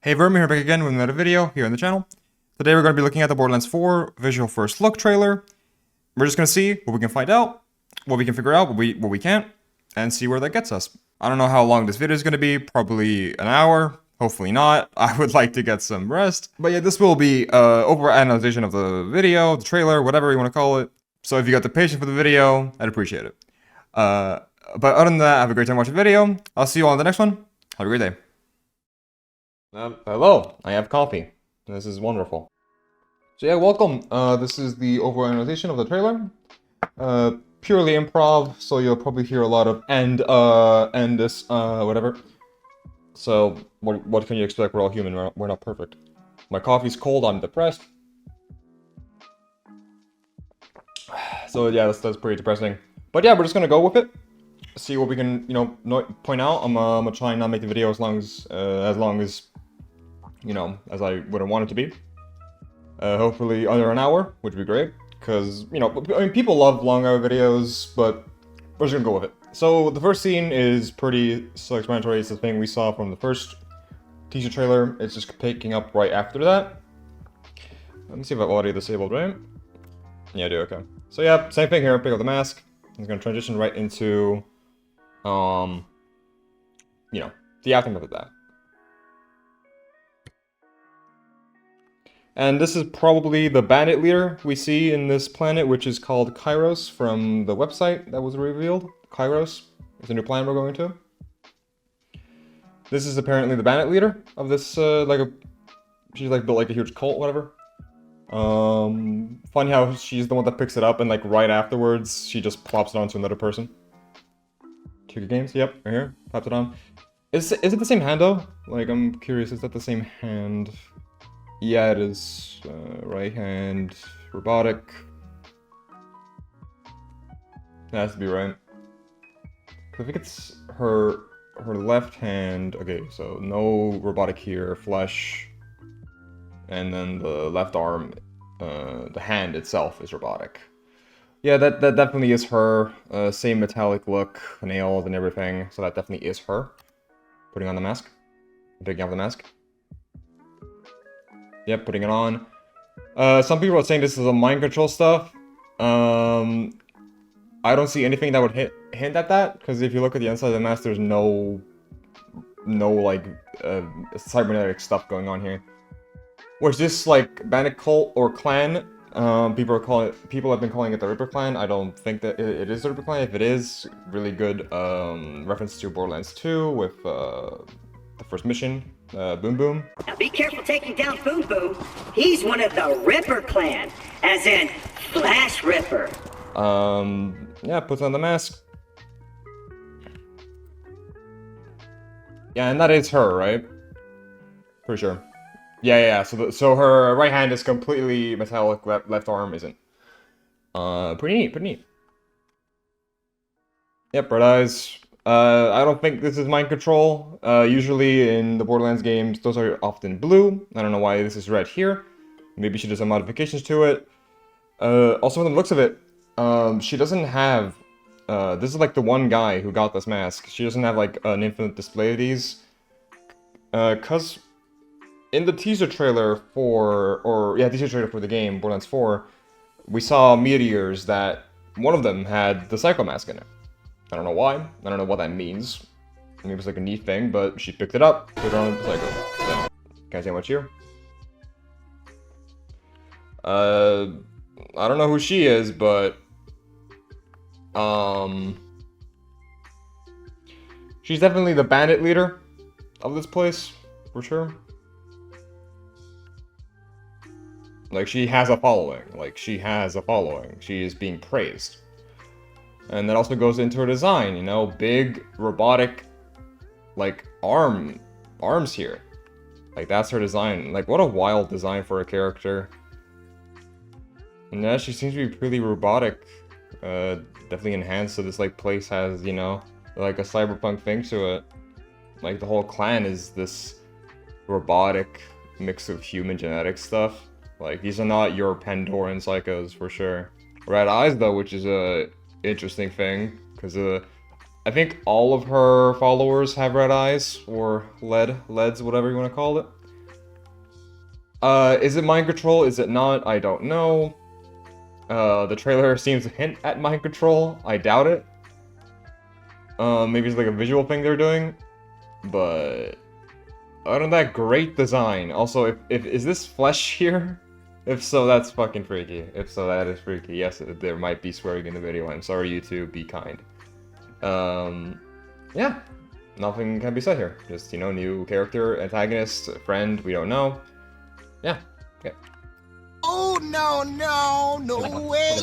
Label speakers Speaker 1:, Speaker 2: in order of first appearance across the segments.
Speaker 1: Hey Vermin here back again with another video here on the channel. Today we're going to be looking at the Borderlands 4 visual first look trailer. We're just going to see what we can find out, what we can figure out, what we can't, and see where that gets us. I don't know how long this video is going to be, probably an hour, hopefully not. I would like to get some rest. But yeah, this will be over-analyzation of the video, the trailer, whatever you want to call it. So if you got the patience for the video, I'd appreciate it. But other than that, have a great time watching the video. I'll see you all in the next one. Have a great day. Hello, I have coffee. This is wonderful. So yeah, welcome. This is the overanalyzation of the trailer. Purely improv, so you'll probably hear a lot of and this, whatever. So, what can you expect? We're all human, we're not perfect. My coffee's cold, I'm depressed. So yeah, that's pretty depressing. But yeah, we're just gonna go with it. See what we can, point out. I'm gonna try and not make the video as long as, as I would have wanted to be. Hopefully under an hour, which would be great. Because, people love long-hour videos, but we're just gonna go with it. So, the first scene is pretty self-explanatory. It's the thing we saw from the first teaser trailer. It's just picking up right after that. Let me see if I have audio disabled, right? Yeah, I do, okay. So yeah, same thing here, pick up the mask. It's gonna transition right into, the aftermath of that. And this is probably the bandit leader we see in this planet, which is called Kairos from the website that was revealed. Kairos is a new planet we're going to. This is apparently the bandit leader of this, she's like built like a huge cult, whatever. Funny how she's the one that picks it up and like right afterwards, she just plops it onto another person. Chica Games, yep, right here, pops it on. Is it the same hand though? Like, I'm curious, is that the same hand? Yeah, it is. Right hand, robotic. That has to be right. I think it's her left hand. Okay, so no robotic here, flesh. And then the left arm, the hand itself is robotic. Yeah, that definitely is her. Same metallic look, nails and everything. So that definitely is her. Putting on the mask. Taking off the mask. Yep, putting it on. Some people are saying this is a mind control stuff. I don't see anything that would hint at that, because if you look at the inside of the mask, there's no like cybernetic stuff going on here. Whereas this like bandit cult or clan, people have been calling it the Ripper Clan. I don't think that it is the Ripper Clan. If it is, really good reference to Borderlands 2 with the first mission. Boom Boom.
Speaker 2: Now be careful taking down Boom Boom. He's one of the Ripper Clan, as in Flash Ripper.
Speaker 1: Yeah, puts on the mask. Yeah, and that is her, right? Pretty sure. Yeah. So her right hand is completely metallic. Left arm isn't. Pretty neat. Yep, red eyes. I don't think this is mind control. Usually in the Borderlands games, those are often blue. I don't know why this is red here. Maybe she did some modifications to it. Also, from the looks of it, she doesn't have... this is like the one guy who got this mask. She doesn't have like an infinite display of these. Cause in the teaser trailer for... teaser trailer for the game, Borderlands 4, we saw meteors that one of them had the Psycho mask in it. I don't know why. I don't know what that means. Maybe it's like a neat thing, but she picked it up, put it on the Psycho. So, can't say much here. I don't know who she is, but she's definitely the bandit leader of this place, for sure. Like, she has a following. She is being praised. And that also goes into her design, big, robotic, like, arms here. Like, that's her design. Like, what a wild design for a character. And yeah, she seems to be pretty robotic. Definitely enhanced, so this, like, place has, like a cyberpunk thing to it. Like, the whole clan is this robotic mix of human genetic stuff. Like, these are not your Pandoran psychos, for sure. Red eyes, though, which is a... interesting thing, because I think all of her followers have red eyes, or LEDs, whatever you want to call it. Is it mind control? Is it not? I don't know. The trailer seems to hint at mind control. I doubt it. Maybe it's like a visual thing they're doing. But other than that, great design. Also, if is this flesh here? If so, that's fucking freaky. If so, that is freaky. Yes, there might be swearing in the video. I'm sorry, YouTube. Be kind. Yeah. Nothing can be said here. Just, you know, new character, antagonist, friend, we don't know. Yeah. Okay.
Speaker 3: Oh, no way!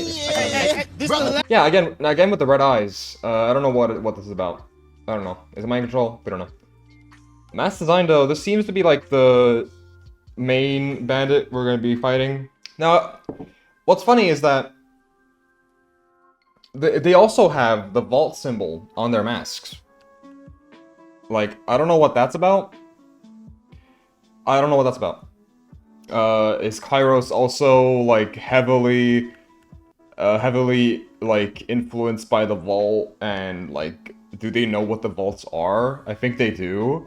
Speaker 1: Yeah, again with the red eyes. I don't know what this is about. I don't know. Is it mind control? We don't know. Mass design though, this seems to be like the main bandit we're gonna be fighting. Now, what's funny is that they also have the vault symbol on their masks. Like, I don't know what that's about. I don't know what that's about. Is Kairos also, like, heavily, like, influenced by the vault, and, like, do they know what the vaults are? I think they do.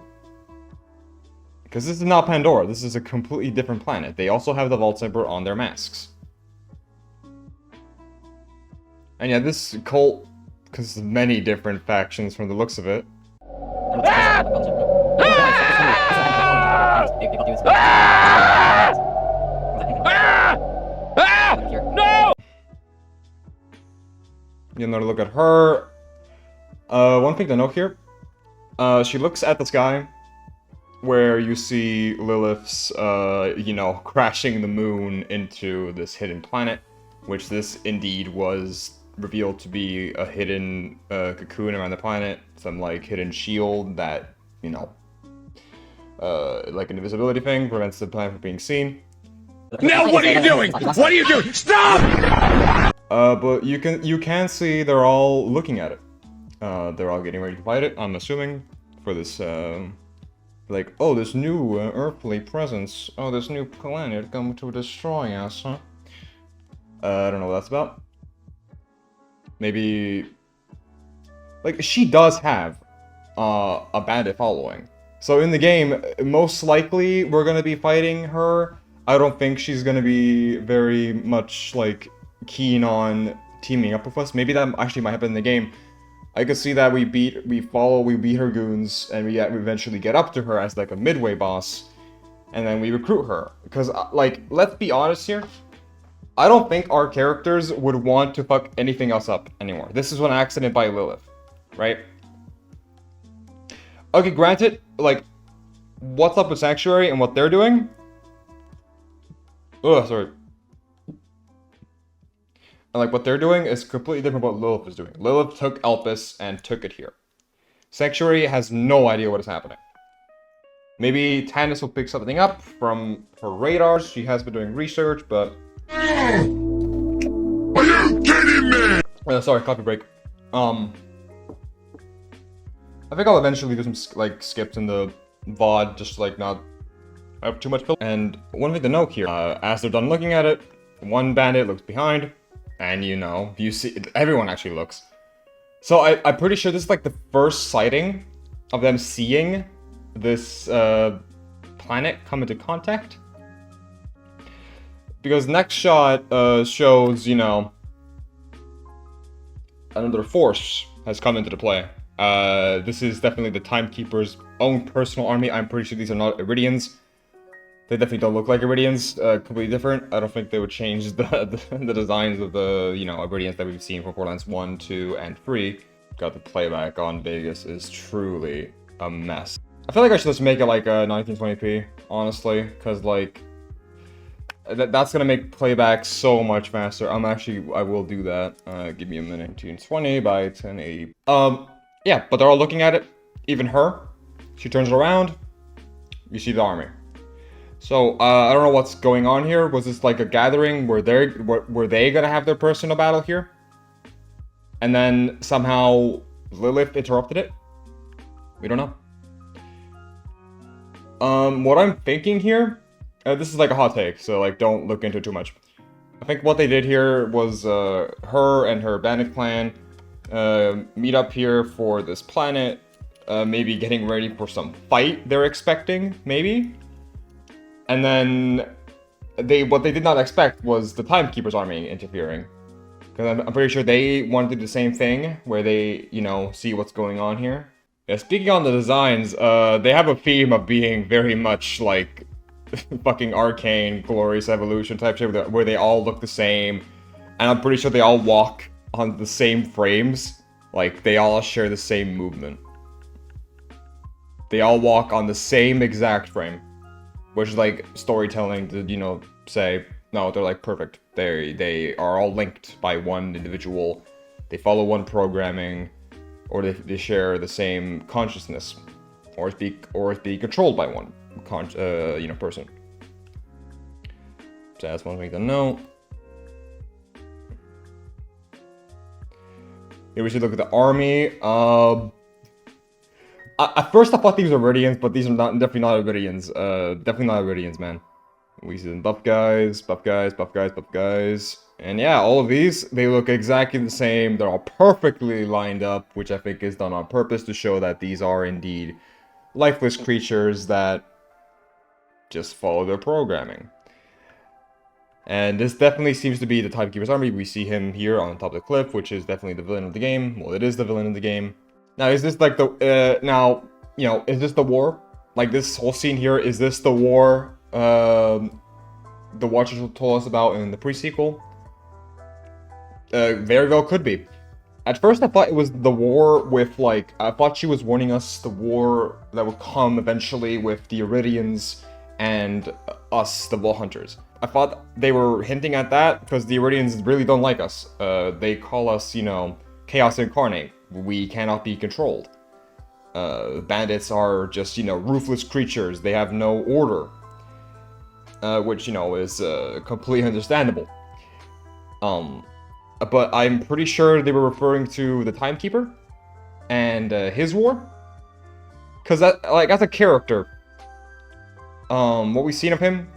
Speaker 1: Because this is not Pandora, this is a completely different planet. They also have the vault symbol on their masks. And yeah, this cult consists of many different factions from the looks of it.
Speaker 4: No!
Speaker 1: You know, to look at her. One thing to note here. She looks at the sky, where you see Lilith's, you know, crashing the moon into this hidden planet, which this indeed was revealed to be a hidden cocoon around the planet, some like hidden shield that, you know, like an invisibility thing prevents the planet from being seen.
Speaker 4: Now what are you doing? What are you doing? Stop!
Speaker 1: But you can see they're all looking at it. They're all getting ready to fight it, I'm assuming, for this, like, oh, this new earthly presence, oh, this new planet come to destroy us, huh? I don't know what that's about. Maybe, like, she does have a bandit following. So in the game, most likely we're gonna be fighting her. I don't think she's gonna be very much, like, keen on teaming up with us. Maybe that actually might happen in the game. I could see that we beat her goons, and we eventually get up to her as, like, a midway boss, and then we recruit her. Because, like, let's be honest here, I don't think our characters would want to fuck anything else up anymore. This is an accident by Lilith, right? Okay, granted, like, what's up with Sanctuary and what they're doing? Oh, sorry. And, like, what they're doing is completely different from what Lilith is doing. Lilith took Elpis and took it here. Sanctuary has no idea what is happening. Maybe Tannis will pick something up from her radars. She has been doing research, but...
Speaker 4: Are you kidding me?
Speaker 1: Sorry, coffee break. I think I'll eventually do some, like, skips in the VOD, just, like, not have too much fill. And one thing to note here, as they're done looking at it, one bandit looks behind, and, you know, you see, everyone actually looks. So I'm pretty sure this is, like, the first sighting of them seeing this, planet come into contact. Because next shot, shows, you know, another force has come into the play. This is definitely the Timekeeper's own personal army. I'm pretty sure these are not Iridians. They definitely don't look like Iridians, completely different. I don't think they would change the designs of the, you know, Iridians that we've seen from Borderlands 1, 2, and 3. Got the playback on Vegas is truly a mess. I feel like I should just make it like a 1920p, honestly, because, like, that's gonna make playback so much faster. I will do that. Give me a minute. 1920 by 1080. Yeah, but they're all looking at it. Even her. She turns it around. You see the army. So, I don't know what's going on here. Was this like a gathering? Were they gonna have their personal battle here? And then somehow Lilith interrupted it? We don't know. What I'm thinking here, this is like a hot take, so like don't look into it too much. I think what they did here was her and her bandit clan meet up here for this planet, maybe getting ready for some fight they're expecting, maybe. And then what they did not expect was the Timekeeper's army interfering. Because I'm pretty sure they want to do the same thing, where they, you know, see what's going on here. Yeah, speaking on the designs, they have a theme of being very much like fucking Arcane, Glorious Evolution type shit, where they all look the same. And I'm pretty sure they all walk on the same frames. Like, they all share the same movement. They all walk on the same exact frame. Which is like storytelling to, you know, say, no, they're like perfect. They are all linked by one individual. They follow one programming, or they share the same consciousness, or it's be controlled by one you know, person. So that's one thing to know. Here we should look at the army. At first I thought these were Iridians, but these are definitely not Iridians. Definitely not Iridians, man. We see them buff guys, buff guys, buff guys, buff guys. And yeah, all of these, they look exactly the same. They're all perfectly lined up, which I think is done on purpose to show that these are indeed lifeless creatures that just follow their programming. And this definitely seems to be the Timekeeper's army. We see him here on top of the cliff, which is definitely the villain of the game. Well, it is the villain of the game. Now, is this like the, now, you know, is this the war? Like, this whole scene here, is this the war, the Watcher told us about in the pre-sequel? Very well could be. At first, I thought it was the war with, like, I thought she was warning us the war that would come eventually with the Iridians and us, the Vault Hunters. I thought they were hinting at that because the Iridians really don't like us. They call us, you know, Chaos Incarnate. We cannot be controlled. Bandits are just, you know, ruthless creatures. They have no order. Which, you know, is completely understandable. But I'm pretty sure they were referring to the Timekeeper and his war. Because, like, as a character, what we've seen of him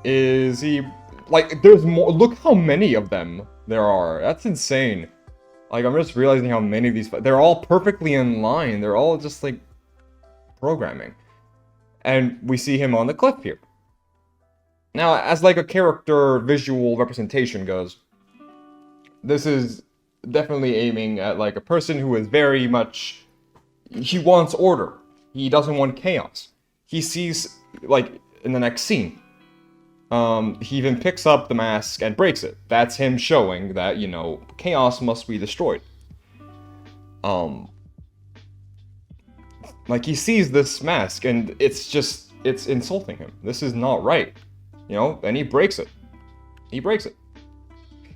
Speaker 1: is he, like, there's more. Look how many of them there are. That's insane. Like, I'm just realizing how many of these, they're all perfectly in line. They're all just, like, programming. And we see him on the cliff here. Now, as, like, a character visual representation goes, this is definitely aiming at, like, a person who is very much, he wants order. He doesn't want chaos. He sees, like, in the next scene, he even picks up the mask and breaks it. That's him showing that, you know, chaos must be destroyed. Like, he sees this mask, and it's insulting him. This is not right. You know, and he breaks it. He breaks it.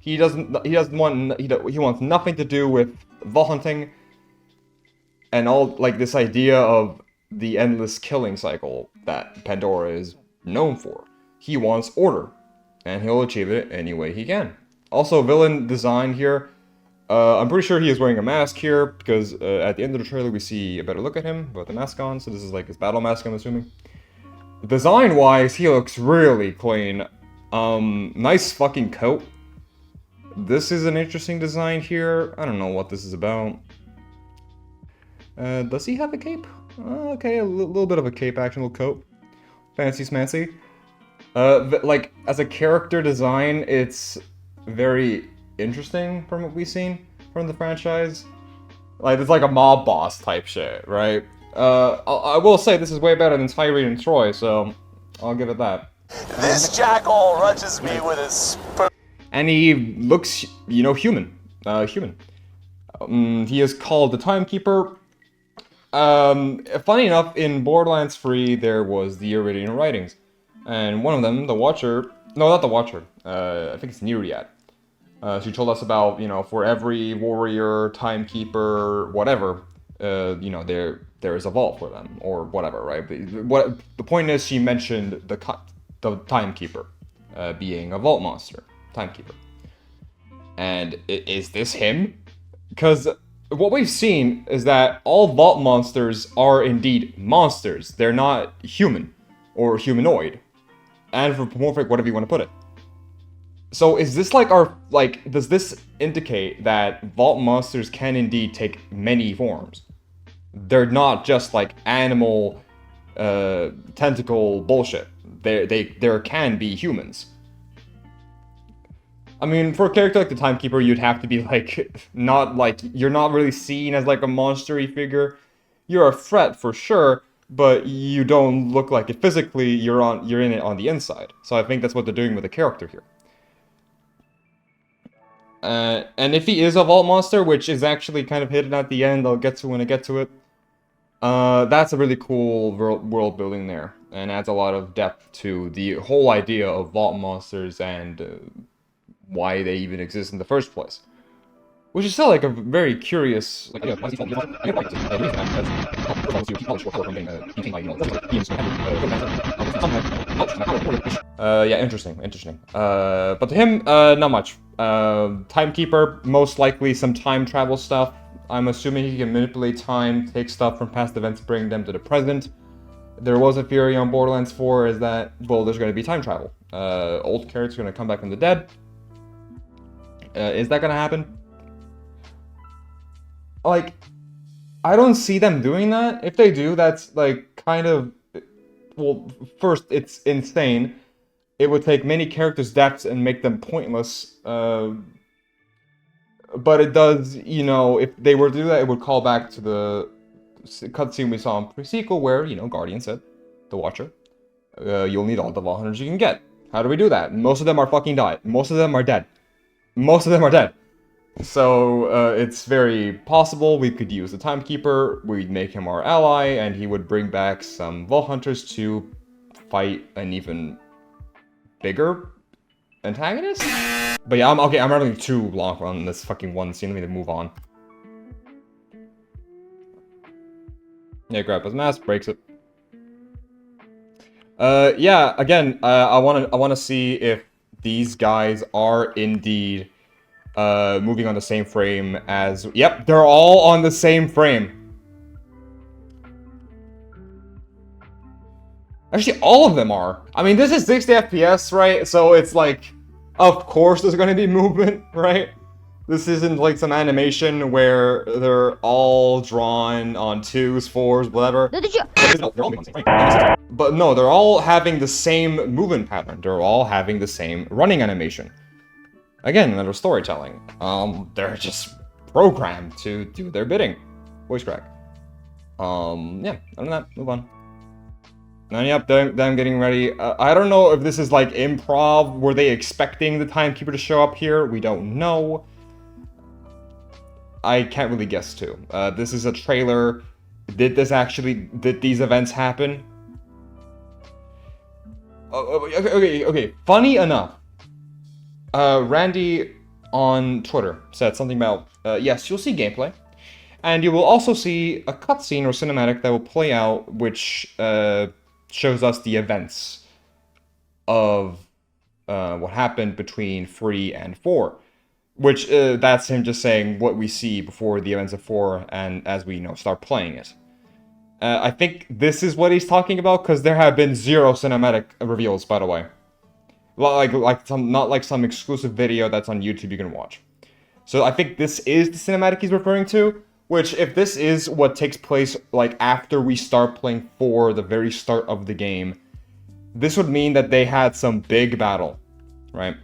Speaker 1: He wants nothing to do with vault hunting, and all, like, this idea of the endless killing cycle that Pandora is known for. He wants order, and he'll achieve it any way he can. Also, villain design here. I'm pretty sure he is wearing a mask here, because at the end of the trailer we see a better look at him with the mask on, so this is like his battle mask, I'm assuming. Design-wise, he looks really clean. Nice fucking coat. This is an interesting design here. I don't know what this is about. Does he have a cape? Okay, a little bit of a cape action, little coat. Fancy smancy. Like, as a character design, it's very interesting from what we've seen from the franchise. Like, it's like a mob boss type shit, right? I will say this is way better than Tyree and Troy, so I'll give it that.
Speaker 5: This jackal rushes me with his spur.
Speaker 1: And he looks, you know, human. He is called the Timekeeper. Funny enough, in Borderlands 3, there was the Iridian writings. And one of them, the Watcher, no, not the Watcher, I think it's Nereid. She told us about, you know, for every warrior, timekeeper, whatever, you know, there is a vault for them, or whatever, right? The point is, she mentioned the timekeeper being a vault monster, timekeeper. And is this him? Because what we've seen is that all vault monsters are indeed monsters. They're not human or humanoid. Anthropomorphic, whatever you want to put it. So is this like does this indicate that vault monsters can indeed take many forms? They're not just like animal tentacle bullshit. there can be humans. I mean, for a character like the Timekeeper, you'd have to be like, not like, you're not really seen as like a monster-y figure. You're a threat for sure, but you don't look like it physically, you're in it on the inside. So I think that's what they're doing with the character here. And if he is a vault monster, which is actually kind of hidden at the end, I'll get to when I get to it. That's a really cool world building there, and adds a lot of depth to the whole idea of vault monsters and why they even exist in the first place. Which is still like a very curious, like, yeah, interesting. But to him, not much. Timekeeper, most likely some time travel stuff. I'm assuming he can manipulate time, take stuff from past events, bring them to the present. There was a theory on Borderlands 4 is that, well, there's going to be time travel. Old characters are going to come back from the dead. Is that going to happen? Like, I don't see them doing that. If they do, that's, like, kind of... Well, first, it's insane. It would take many characters' deaths and make them pointless. But it does, you know, if they were to do that, it would call back to the cutscene we saw in pre-sequel where, you know, Guardian said, the Watcher, you'll need all the Vault Hunters you can get. How do we do that? Most of them are fucking died. Most of them are dead. Most of them are dead. So, it's very possible we could use the Timekeeper, we'd make him our ally, and he would bring back some Vault Hunters to fight an even bigger antagonist? But yeah, I'm running too long on this fucking one scene. Let me move on. Yeah, grab his mask, breaks it. Yeah, again, I wanna see if these guys are indeed moving on the same frame as... Yep, they're all on the same frame. Actually, all of them are. I mean, this is 60 FPS, right? So it's like... Of course there's gonna be movement, right? This isn't like some animation where they're all drawn on 2s, 4s, whatever. But no, they're all having the same movement pattern. They're all having the same running animation. Again, another storytelling. They're just programmed to do their bidding. Voice crack. Yeah, other than that, move on. And yep, them getting ready. I don't know if this is like improv. Were they expecting the Timekeeper to show up here? We don't know. I can't really guess too. This is a trailer. Did these events happen? Okay. Funny enough, Randy on Twitter said something about, yes, you'll see gameplay. And you will also see a cutscene or cinematic that will play out, which shows us the events of what happened between 3 and 4. Which, that's him just saying what we see before the events of 4, and as we, you know, start playing it. I think this is what he's talking about, because there have been 0 cinematic reveals, by the way. Not like some exclusive video that's on YouTube you can watch. So I think this is the cinematic he's referring to, which, if this is what takes place, like, after we start playing 4, the very start of the game, this would mean that they had some big battle, right?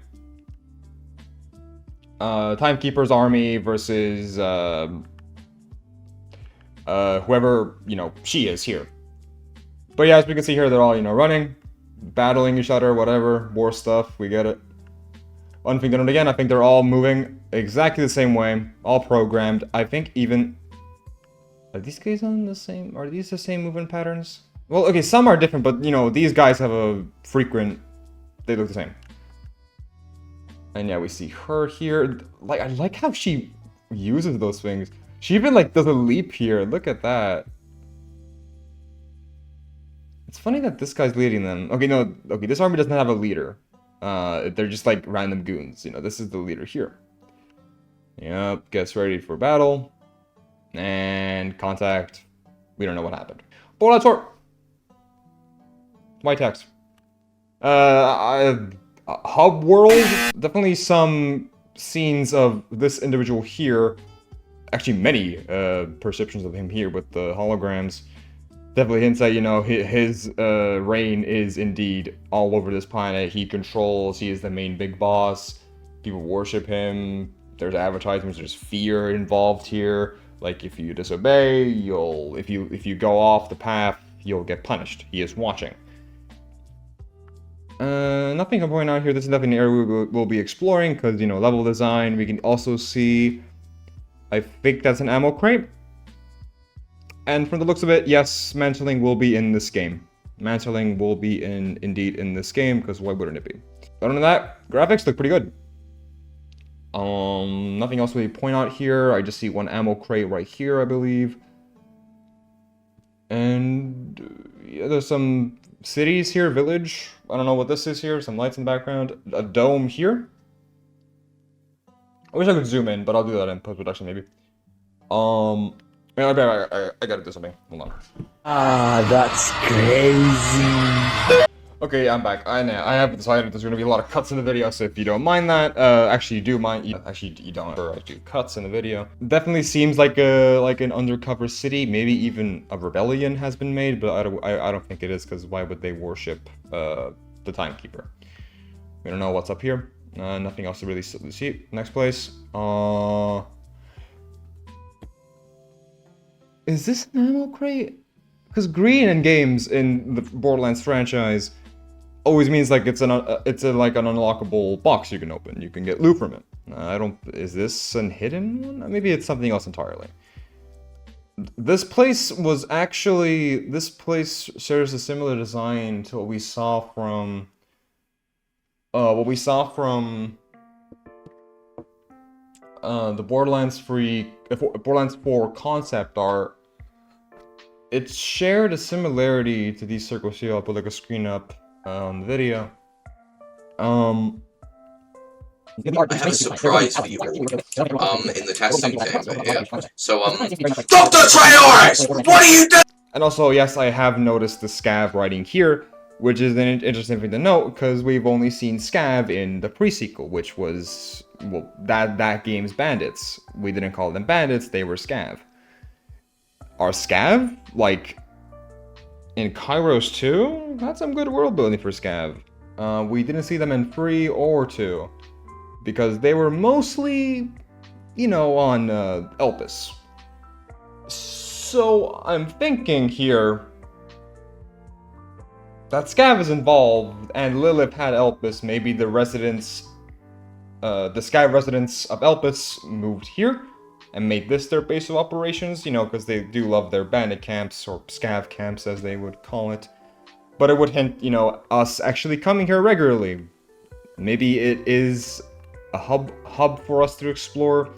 Speaker 1: Timekeeper's army versus, whoever, you know, she is here. But yeah, as we can see here, they're all, you know, running, battling each other, whatever, war stuff, we get it. One thing to note again, I think they're all moving exactly the same way, all programmed. I think even... Are these guys on the same... Are these the same movement patterns? Well, okay, some are different, but, you know, these guys have a frequent... They look the same. And yeah, we see her here. Like, I like how she uses those things. She even, like, does a leap here. Look at that. It's funny that this guy's leading them. Okay, no, okay, this army doesn't have a leader. They're just like random goons. You know, this is the leader here. Yep, gets ready for battle. And contact. We don't know what happened. Borderlands 4. White text. Hub world. Definitely some scenes of this individual here. Actually, many perceptions of him here with the holograms. Definitely hints that, you know, his reign is indeed all over this planet. He controls, he is the main big boss. People worship him. There's advertisements, there's fear involved here. Like, if you disobey, if you go off the path, you'll get punished. He is watching. Nothing I'm pointing out here. This is definitely an area we'll be exploring, because, you know, level design. We can also see, I think that's an ammo crate. And from the looks of it, yes, mantling will be in this game. Mantling will be indeed in this game, because why wouldn't it be? Other than that, graphics look pretty good. Nothing else really point out here. I just see one ammo crate right here, I believe. And yeah, there's some cities here, village. I don't know what this is here. Some lights in the background. A dome here. I wish I could zoom in, but I'll do that in post-production maybe. I gotta do something. Hold on.
Speaker 3: Ah, that's crazy.
Speaker 1: Okay, I'm back. I have decided there's gonna be a lot of cuts in the video, so if you don't mind that, actually you do mind. Actually, you don't. I do cuts in the video. Definitely seems like an undercover city. Maybe even a rebellion has been made, but I don't think it is, because why would they worship the Timekeeper? We don't know what's up here. Nothing else to really see. Next place. Is this an ammo crate? Because green in games in the Borderlands franchise always means like it's like an unlockable box you can open. You can get loot from it. Is this an hidden one? Maybe it's something else entirely. This place shares a similar design to what we saw from the Borderlands 4 concept art. It shared a similarity to these circles here. I'll put like a screen up on the video.
Speaker 6: I have a surprise for you all, in the testing chamber here. So, Stop the traitors! What are you doing?
Speaker 1: And also, yes, I have noticed the scav writing here, which is an interesting thing to note, because we've only seen scav in the pre-sequel, which was, well, that game's bandits. We didn't call them bandits, they were scav. Are scav, like, in Kairos 2? That's some good world building for scav. We didn't see them in 3 or 2, because they were mostly, you know, on Elpis. So I'm thinking here that scav is involved, and Lilith had Elpis. Maybe the residents, the scav residents of Elpis moved here and made this their base of operations, you know, because they do love their bandit camps, or scav camps as they would call it. But it would hint, you know, us actually coming here regularly. Maybe it is a hub for us to explore.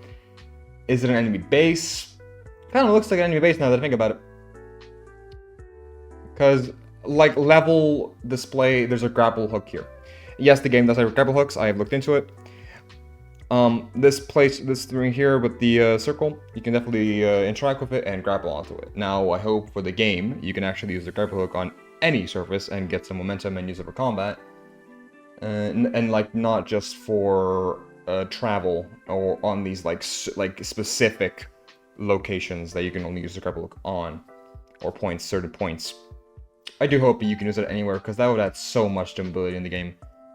Speaker 1: Is it an enemy base? Kind of looks like an enemy base now that I think about it. Because, like, level display, there's a grapple hook here. Yes, the game does have grapple hooks. I have looked into it. This thing here with the circle, you can definitely interact with it and grapple onto it. Now, I hope for the game, you can actually use the grapple hook on any surface and get some momentum and use it for combat. And like, not just for travel or on these like specific locations that you can only use the grapple hook on, or points, certain points. I do hope you can use it anywhere, because that would add so much to mobility in the game.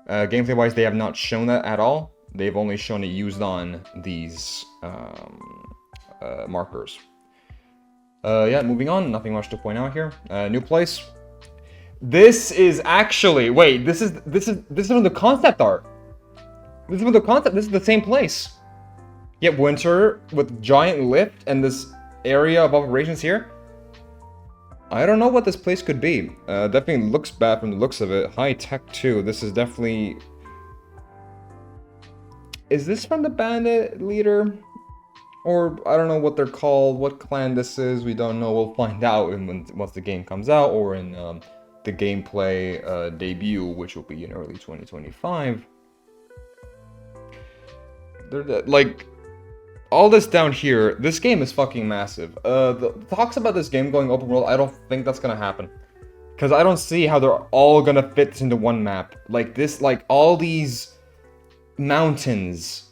Speaker 1: Gameplay wise, they have not shown that at all. They've only shown it used on these markers. Yeah, moving on. Nothing much to point out here. New place. This is actually, wait, this is from the concept art. This is from the concept. This is the same place. Yet winter with giant lift and this area of operations here. I don't know what this place could be. Definitely looks bad from the looks of it. High tech too. This is definitely. Is this from the bandit leader? Or, I don't know what they're called, what clan this is, we don't know. We'll find out once the game comes out, or in the gameplay debut, which will be in early 2025. Like, all this down here, this game is fucking massive. The talks about this game going open world, I don't think that's gonna happen. Because I don't see how they're all gonna fit into one map. Like this, like all these mountains,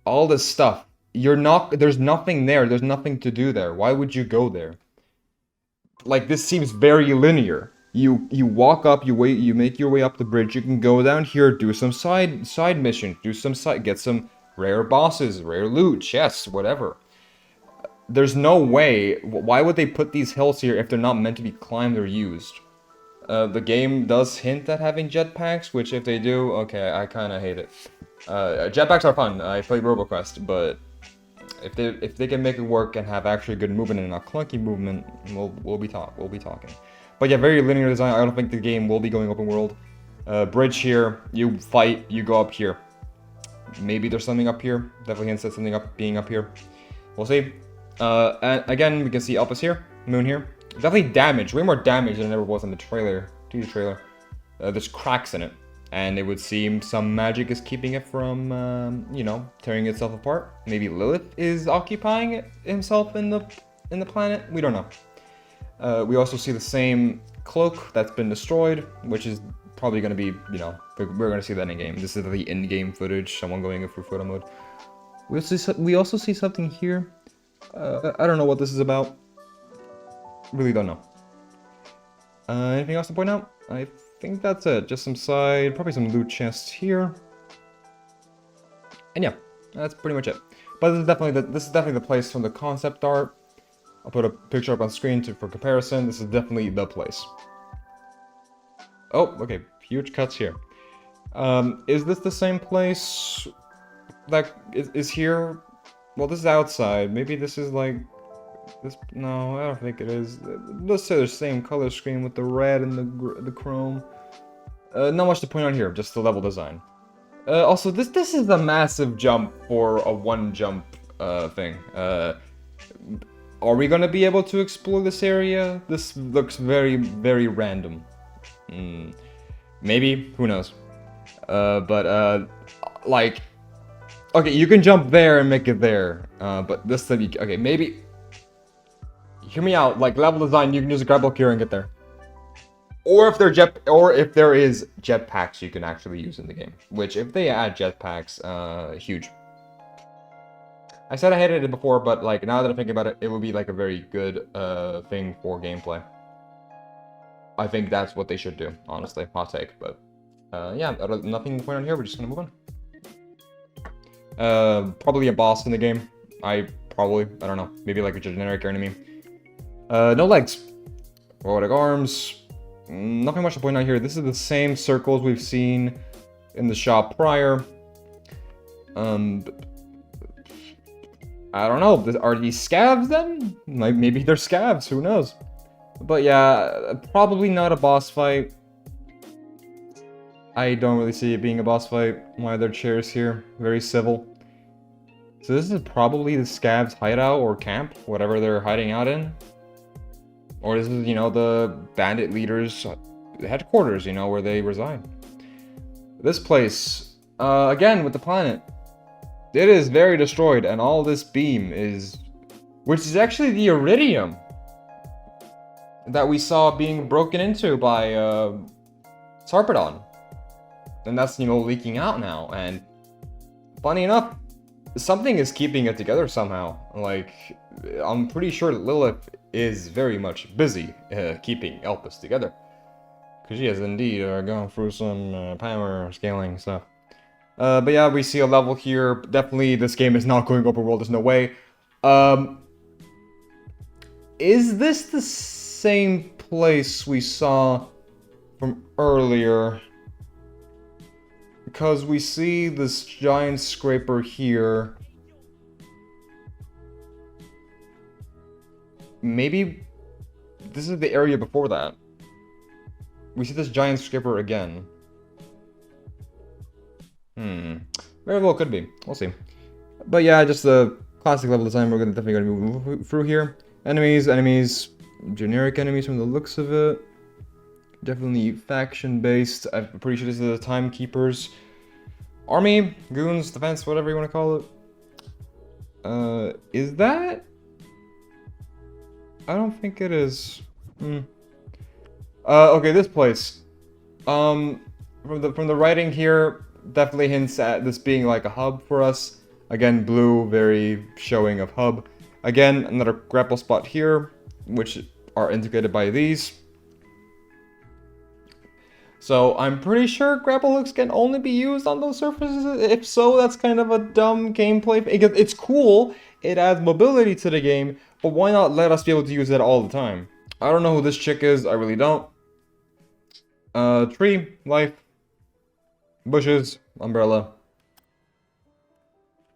Speaker 1: all this stuff. There's nothing there. There's nothing to do there. Why would you go there? like, this seems very linear. You walk up, you wait, you make your way up the bridge. You can go down here, do some side missions, get some rare bosses, rare loot, chests, whatever. There's no way. Why would they put these hills here if they're not meant to be climbed or used? The game does hint at having jetpacks, which if they do, okay, I kind of hate it. Jetpacks are fun. I played RoboQuest, but if they can make it work and have actually good movement and not clunky movement, we'll be talking. But yeah, very linear design. I don't think the game will be going open world. Bridge here, you fight, you go up here. Maybe there's something up here. Definitely hints at something being up here. We'll see. And again, we can see Elpis here, Moon here. Definitely damage, way more damage than it ever was in the trailer, TV trailer. There's cracks in it, and it would seem some magic is keeping it from, you know, tearing itself apart. Maybe Lilith is occupying himself in the planet. We don't know. We also see the same cloak that's been destroyed, which is probably going to be, you know, we're going to see that in game. This is the in-game footage, someone going through photo mode. We also see something here. I don't know what this is about. Really don't know. Anything else to point out? I think that's it. Just some side, probably some loot chests here. And yeah, that's pretty much it. But this is definitely the place from the concept art. I'll put a picture up on screen for comparison. This is definitely the place. Oh, okay, huge cuts here. Is this the same place that is here? Well, this is outside. Maybe this is like this. No, I don't think it is. Let's say the same color scheme with the red and the chrome. Not much to point out here. Just the level design. Also, this is a massive jump for a one jump thing. Are we gonna be able to explore this area? This looks very, very random. Maybe. Who knows? Like. Okay, you can jump there and make it there, but this time okay, maybe. Hear me out. Like level design, you can use a grapple here and get there. Or if there is jetpacks you can actually use in the game. Which, if they add jetpacks, huge. I said I hated it before, but like now that I'm thinking about it, it would be like a very good thing for gameplay. I think that's what they should do. Honestly, hot take, but yeah, nothing to point on here. We're just gonna move on. Probably a boss in the game. I don't know, maybe like a generic enemy. No legs. Robotic arms. Nothing much to point out here. This is the same circles we've seen in the shop prior. I don't know. Are these scavs then? Like maybe they're scavs. Who knows? But yeah, probably not a boss fight. I don't really see it being a boss fight. Why are there chairs here? Very civil. So this is probably the scavs' hideout or camp, whatever they're hiding out in. Or this is, you know, the bandit leaders' headquarters, you know, where they reside. This place, again, with the planet. It is very destroyed, and all this beam is... Which is actually the iridium that we saw being broken into by Sarpedon. And that's, you know, leaking out now, and funny enough, something is keeping it together somehow. Like, I'm pretty sure Lilith is very much busy keeping Elpis together. Because she has indeed gone through some power scaling stuff. But yeah, we see a level here. Definitely, this game is not going open world, there's no way. Is this the same place we saw from earlier? Because we see this giant scraper here. Maybe this is the area before that. We see this giant scraper again. Very well could be. We'll see. But yeah, just the classic level design. We're definitely gonna move through here. Enemies, generic enemies from the looks of it. Definitely faction-based. I'm pretty sure this is the Timekeepers. Army, goons, defense, whatever you want to call it. Is that? I don't think it is. Okay, this place. From the writing here, definitely hints at this being like a hub for us. Again, blue, very showing of hub. Again, another grapple spot here, which are integrated by these. So I'm pretty sure grapple hooks can only be used on those surfaces. If so, that's kind of a dumb gameplay. It's cool, it adds mobility to the game, but why not let us be able to use it all the time? I don't know who this chick is, I really don't. Tree, life, bushes, umbrella.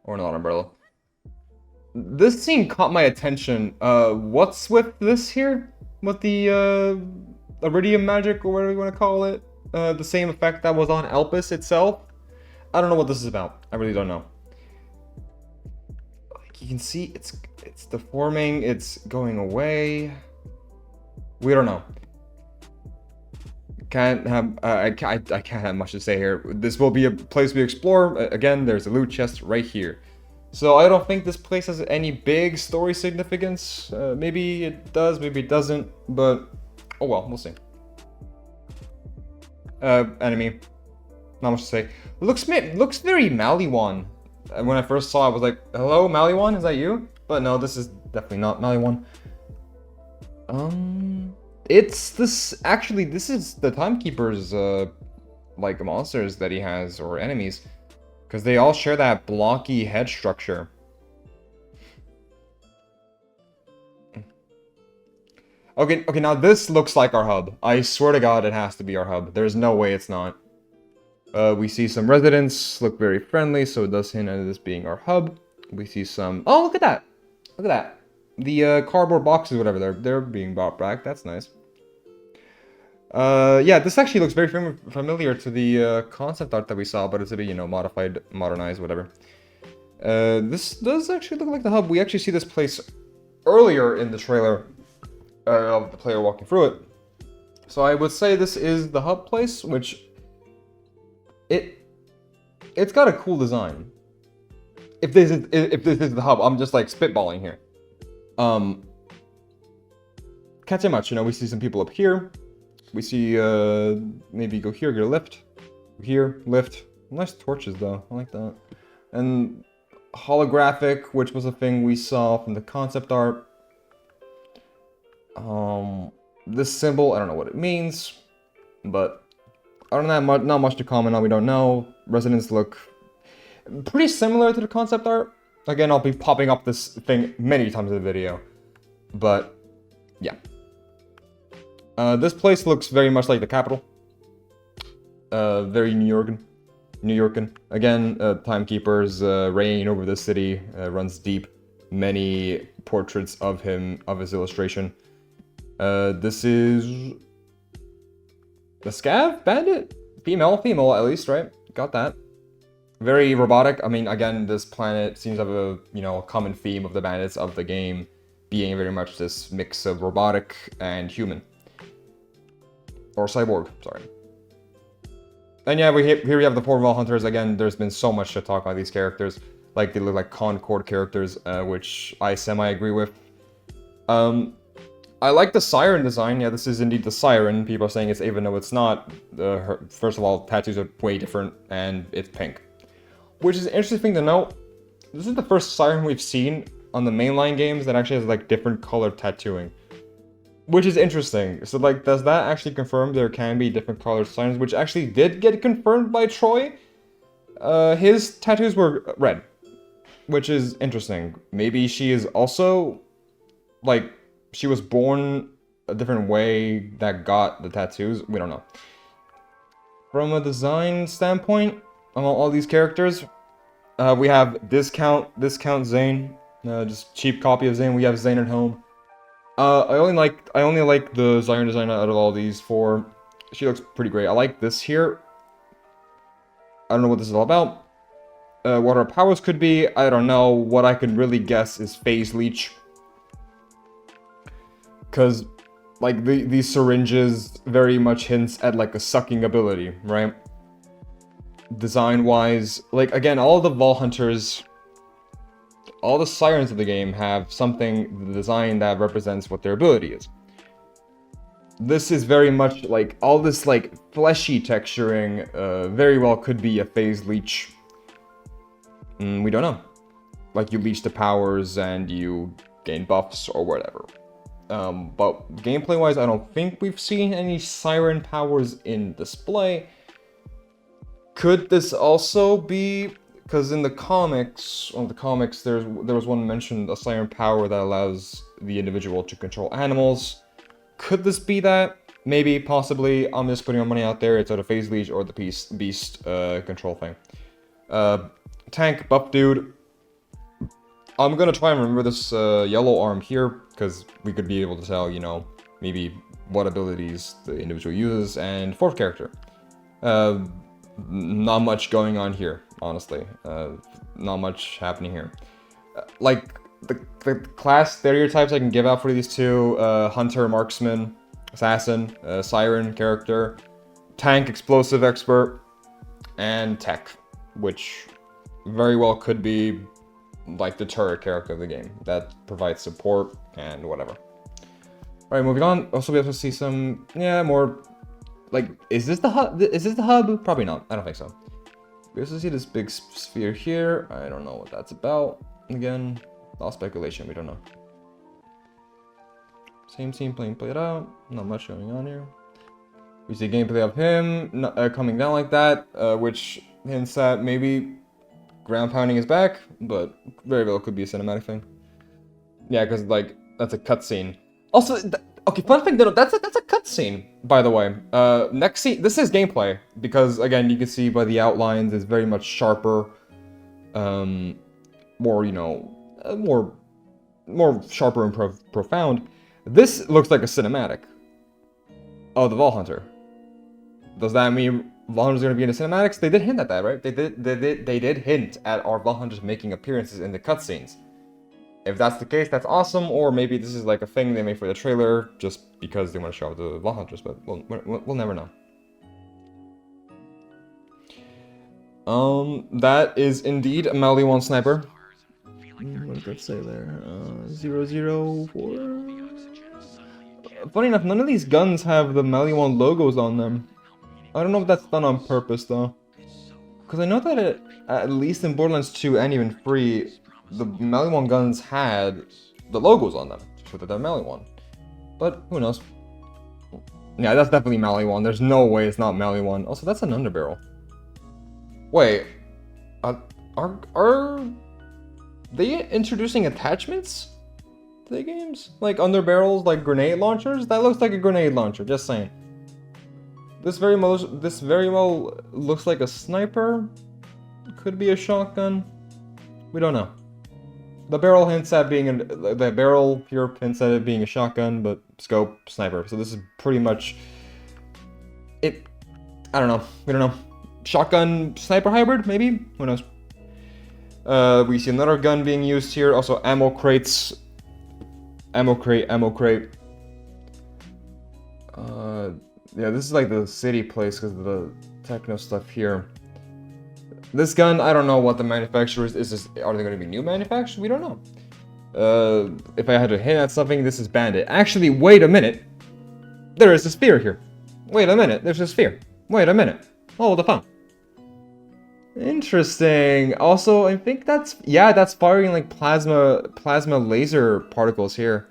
Speaker 1: Or not umbrella. This scene caught my attention. What's with this here? With the, iridium magic, or whatever you want to call it? The same effect that was on Elpis itself? I don't know what this is about. I really don't know. Like, you can see it's deforming, it's going away. We don't know. I can't have much to say here. This will be a place we explore. Again, there's a loot chest right here. So I don't think this place has any big story significance. Maybe it does, maybe it doesn't, but oh well, we'll see. Enemy. Not much to say. Looks very Maliwan. When I first saw it, I was like, hello, Maliwan, is that you? But no, this is definitely not Maliwan. It's this, actually, this is the Timekeeper's, like, monsters that he has, or enemies. Because they all share that blocky head structure. Okay, now this looks like our hub. I swear to God, it has to be our hub. There's no way it's not. We see some residents look very friendly, so it does hint at this being our hub. We see some... Oh, look at that! Look at that. The cardboard boxes, whatever, they're being brought back. That's nice. Yeah, this actually looks very familiar to the concept art that we saw, but it's a bit, you know, modified, modernized, whatever. This does actually look like the hub. We actually see this place earlier in the trailer of the player walking through it. So I would say this is the hub place, which it's got a cool design. If this is the hub, I'm just like spitballing here. Can't say much, you know. We see some people up here. We see, maybe go here, get a lift. Here, lift. Nice torches, though. I like that. And holographic, which was a thing we saw from the concept art. This symbol, I don't know what it means. But other than that, not much to comment on. We don't know. Residents look pretty similar to the concept art. Again, I'll be popping up this thing many times in the video. But, yeah. This place looks very much like the capital. Very New Yorkan. Again, Timekeeper's reign over the city runs deep. Many portraits of him, of his illustration. This is... the Scav Bandit? Female at least, right? Got that. Very robotic. I mean, again, this planet seems to have a, you know, a common theme of the bandits of the game being very much this mix of robotic and human. Or cyborg, sorry. And yeah, here we have the four Vault Hunters. Again, there's been so much to talk about these characters. Like, they look like Concord characters, which I semi-agree with. I like the siren design. Yeah, this is indeed the siren. People are saying it's even though it's not. First of all, tattoos are way different, and it's pink. Which is an interesting thing to note. This is the first siren we've seen on the mainline games that actually has, like, different colored tattooing. Which is interesting. So, like, does that actually confirm there can be different colored sirens? Which actually did get confirmed by Troy. His tattoos were red. Which is interesting. Maybe she is also, like, she was born a different way that got the tattoos. We don't know. From a design standpoint, among all these characters, we have Discount Zane. Just cheap copy of Zane. We have Zane at home. I only like the siren design out of all these four. She looks pretty great. I like this here. I don't know what this is all about. What her powers could be, I don't know. What I can really guess is phase leech. Because, like, these syringes very much hints at, like, a sucking ability, right? Design-wise, like, again, all the Vault Hunters, all the sirens of the game have something, the design that represents what their ability is. This is very much, like, all this, like, fleshy texturing, very well could be a phase leech. We don't know. Like, you leech the powers and you gain buffs or whatever. But gameplay-wise, I don't think we've seen any siren powers in display. Could this also be, because in the comics, there was one mentioned, a siren power that allows the individual to control animals. Could this be that? Maybe, possibly. I'm just putting my money out there. It's either Phase Leech or the Beast control thing. Tank, buff dude. I'm gonna try and remember this yellow arm here, because we could be able to tell, you know, maybe what abilities the individual uses. And fourth character. Not much going on here, honestly. Not much happening here. Like, the class stereotypes I can give out for these two, Hunter, Marksman, Assassin, Siren character, Tank, Explosive Expert, and Tech, which very well could be like the turret character of the game that provides support and whatever. Alright, moving on. Also be able to see some, more, like, is this the hub? Is this the hub? Probably not. I don't think so. We also see this big sphere here. I don't know what that's about. Again, all speculation. We don't know. Same scene played out. Not much going on here. We see gameplay of him coming down like that, which hints at maybe ground pounding is back, but very well could be a cinematic thing. Yeah, because like that's a cutscene. Also, okay, fun thing though, that's a cutscene, by the way. Next scene, this is gameplay because again, you can see by the outlines, it's very much sharper, more sharper and profound. This looks like a cinematic of the Vault Hunter. Does that mean Vault Hunter's going to be in the cinematics? They did hint at that, right? They did hint at our Vault Hunters making appearances in the cutscenes. If that's the case, that's awesome. Or maybe this is like a thing they made for the trailer just because they want to show off the Vault Hunters. But we'll never know. That is indeed a Maliwan sniper. What did that say there? 004. Funny enough, none of these guns have the Maliwan logos on them. I don't know if that's done on purpose though, because I know that at least in Borderlands 2 and even 3, the Maliwan guns had the logos on them for the Maliwan. But who knows? Yeah, that's definitely Maliwan. There's no way it's not Maliwan. Also, that's an underbarrel. Wait, are they introducing attachments to the games? Like underbarrels, like grenade launchers? That looks like a grenade launcher, just saying. This very well looks like a sniper. Could be a shotgun. We don't know. The barrel hints at being the barrel here hints at it being a shotgun, but scope sniper. So this is pretty much it. I don't know. We don't know. Shotgun sniper hybrid, maybe? Who knows? We see another gun being used here. Also ammo crates. Ammo crate. Yeah, this is like the city place because of the techno stuff here. This gun, I don't know what the manufacturer is. Are they going to be new manufacturers? We don't know. If I had to hint at something, this is Bandit. Actually, wait a minute. There is a sphere here. Wait a minute. There's a sphere. Wait a minute. Hold the phone. Interesting. Also, I think that's firing like plasma laser particles here.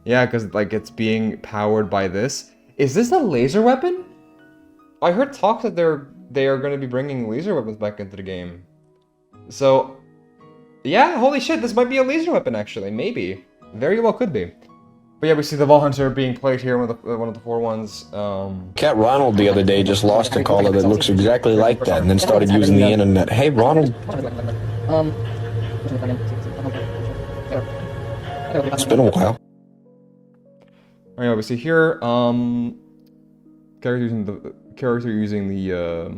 Speaker 1: Yeah, because like it's being powered by this. Is this a laser weapon? I heard talk that they are going to be bringing laser weapons back into the game. So, yeah, holy shit, this might be a laser weapon actually. Maybe. Very well could be. But yeah, we see the Vault Hunter being played here, one of the 4 ones.
Speaker 3: Cat Ronald the other day just lost a caller that looks exactly like that and then started using the internet. Hey, Ronald. It's been a while.
Speaker 1: Alright, obviously here, character using the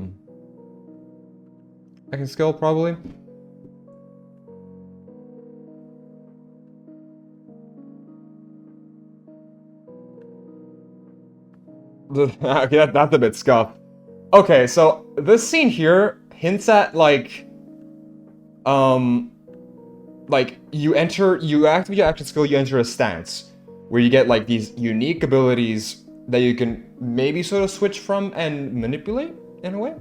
Speaker 1: second skill probably. Yeah, that's a bit scuffed. Okay, so this scene here hints at like you activate your action skill, you enter a stance where you get like these unique abilities that you can maybe sort of switch from and manipulate in a way.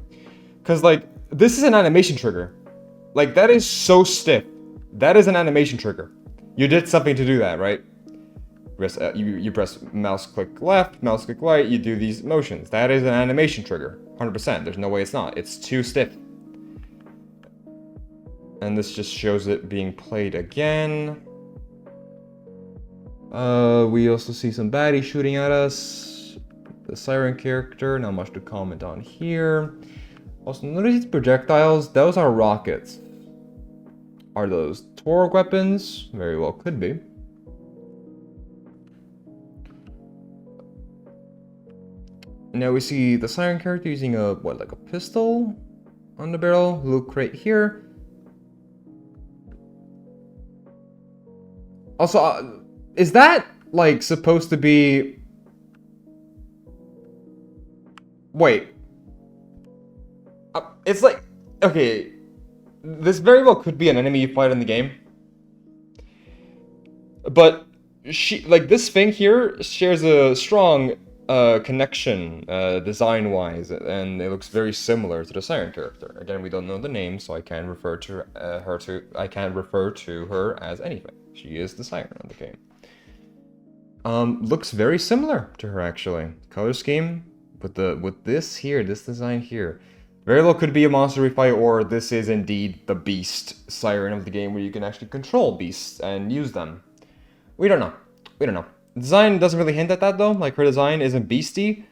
Speaker 1: Cause like this is an animation trigger. Like that is so stiff. That is an animation trigger. You did something to do that, right? You press mouse click left, mouse click right, you do these motions. That is an animation trigger, 100%. There's no way it's not. It's too stiff. And this just shows it being played again. We also see some baddies shooting at us. The siren character, not much to comment on here. Also, notice these projectiles, those are rockets. Are those Torg weapons? Very well could be. Now we see the siren character using a, what, like a pistol on the barrel. Look right here. Also, is that, like, supposed to be... Wait. It's like... Okay. This very well could be an enemy you fight in the game. But, like, this thing here shares a strong connection, design-wise, and it looks very similar to the siren character. Again, we don't know the name, so I can't refer to her as anything. She is the siren of the game. Looks very similar to her, actually. Color scheme, with this here, this design here. Very well could be a monster we fight, or this is indeed the beast siren of the game where you can actually control beasts and use them. We don't know. We don't know. Design doesn't really hint at that, though. Like, her design isn't beasty.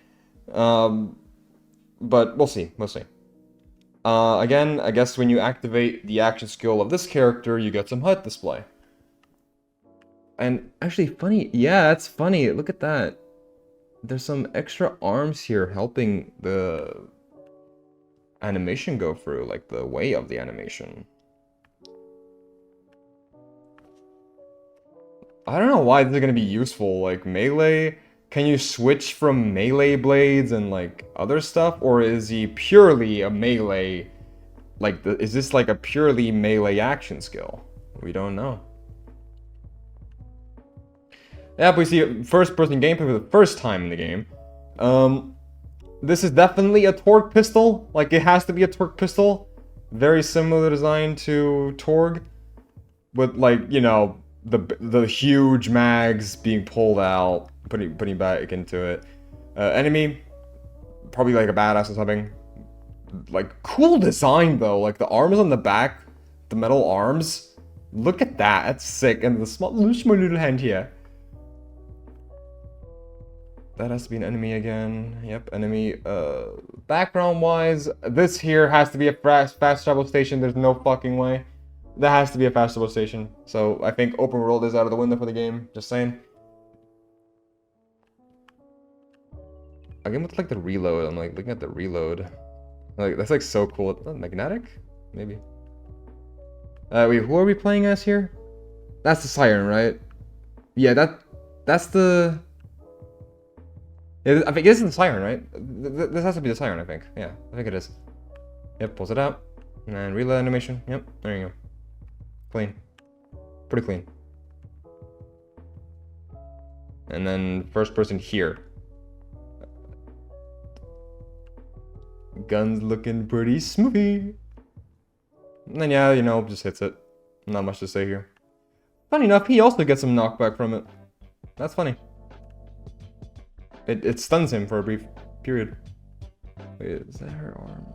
Speaker 1: But we'll see. We'll see. Again, I guess when you activate the action skill of this character, you get some HUD display. And actually, funny. Yeah, it's funny. Look at that. There's some extra arms here helping the animation go through, like the way of the animation. I don't know why this is gonna be useful. Like, melee, can you switch from melee blades and like other stuff, or is he purely a melee? Like, is this like a purely melee action skill? We don't know. Yeah, we see first-person gameplay for the first time in the game. This is definitely a Torg pistol. Like, it has to be a Torg pistol. Very similar design to Torg, with, like, you know, the huge mags being pulled out, putting back into it. Enemy, probably like a badass or something. Like, cool design though. Like, the arms on the back, the metal arms. Look at that. That's sick. And the small little hand here. That has to be an enemy again. Yep, enemy. Background-wise, this here has to be a fast travel station. There's no fucking way. That has to be a fast travel station. So I think open world is out of the window for the game. Just saying. Again with like the reload. I'm like looking at the reload. Like, that's like so cool. Magnetic? Maybe. Wait, who are we playing as here? That's the siren, right? Yeah, that's the... Yeah, I think this is the siren, right? This has to be the siren, I think. Yeah, I think it is. Yep, pulls it out. And then reload animation. Yep, there you go. Clean. Pretty clean. And then first person here. Guns looking pretty smoothie. And then, yeah, you know, just hits it. Not much to say here. Funny enough, he also gets some knockback from it. That's funny. It stuns him for a brief period. Wait, is that her arm?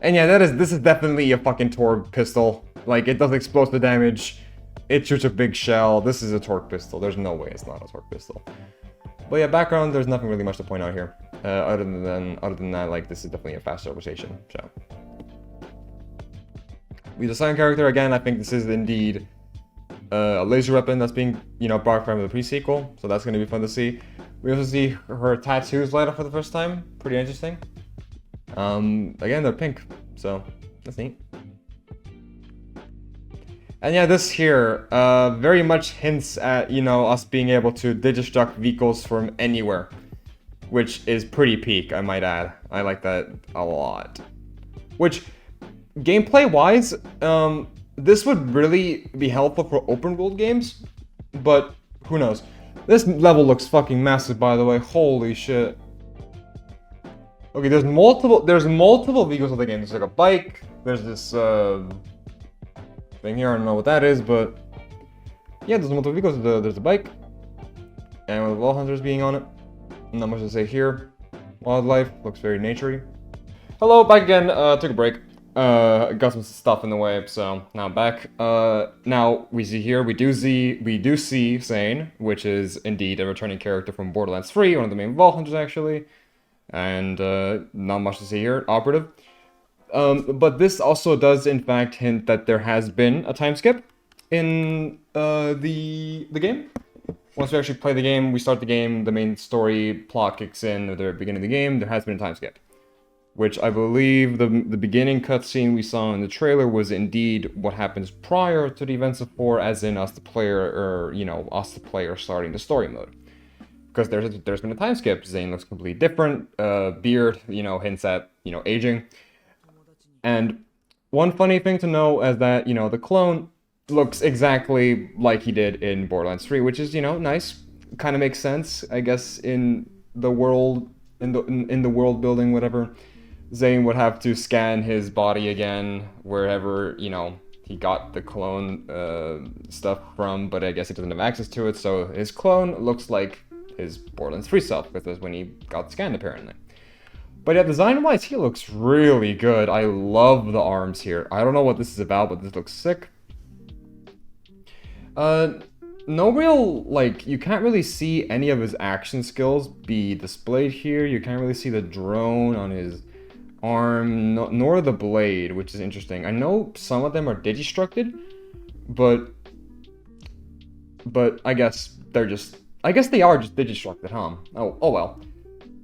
Speaker 1: And yeah, this is definitely a fucking Torg pistol. Like, it does explosive damage. It shoots a big shell. This is a Torg pistol. There's no way it's not a Torg pistol. But yeah, background, there's nothing really much to point out here. Other than that, like, this is definitely a fast conversation. So, with the siren character, again, I think this is indeed a laser weapon that's being, you know, brought from the pre-sequel. So that's going to be fun to see. We also see her tattoos light up for the first time. Pretty interesting. Again, they're pink, so that's neat. And yeah, this here very much hints at, you know, us being able to digistruct vehicles from anywhere, which is pretty peak, I might add. I like that a lot. Which, gameplay-wise, this would really be helpful for open world games, but who knows. This level looks fucking massive, by the way. Holy shit. Okay, there's multiple vehicles in the game. There's like a bike, there's this thing here. I don't know what that is, but yeah, there's multiple vehicles. There's a bike, and with wall hunters being on it. Not much to say here. Wildlife looks very naturey. Hello, back again. Took a break. Got some stuff in the way, so now I'm back. Now we do see Zane, which is indeed a returning character from Borderlands 3, one of the main vault hunters actually, and not much to see here. Operative. But this also does in fact hint that there has been a time skip in the game. Once we actually play the game, we start the game, the main story plot kicks in at the beginning of the game, there has been a time skip. Which I believe the beginning cutscene we saw in the trailer was indeed what happens prior to the events of 4, as in us the player, or, you know, us the player starting the story mode. Because there's been a time skip. Zane looks completely different, beard, you know, hints at, you know, aging. And one funny thing to know is that, you know, the clone looks exactly like he did in Borderlands 3, which is, you know, nice. Kind of makes sense, I guess, in the world, in the world building, whatever. Zane would have to scan his body again wherever, you know, he got the clone stuff from, but I guess he doesn't have access to it, so his clone looks like his Borderlands 3 self, because that's when he got scanned, apparently. But yeah, design-wise, he looks really good. I love the arms here. I don't know what this is about, but this looks sick. No real, like, you can't really see any of his action skills be displayed here. You can't really see the drone on his arm, nor the blade, which is interesting. I know some of them are digistructed, but I guess they're just, I guess they are just digistructed, huh? Oh well.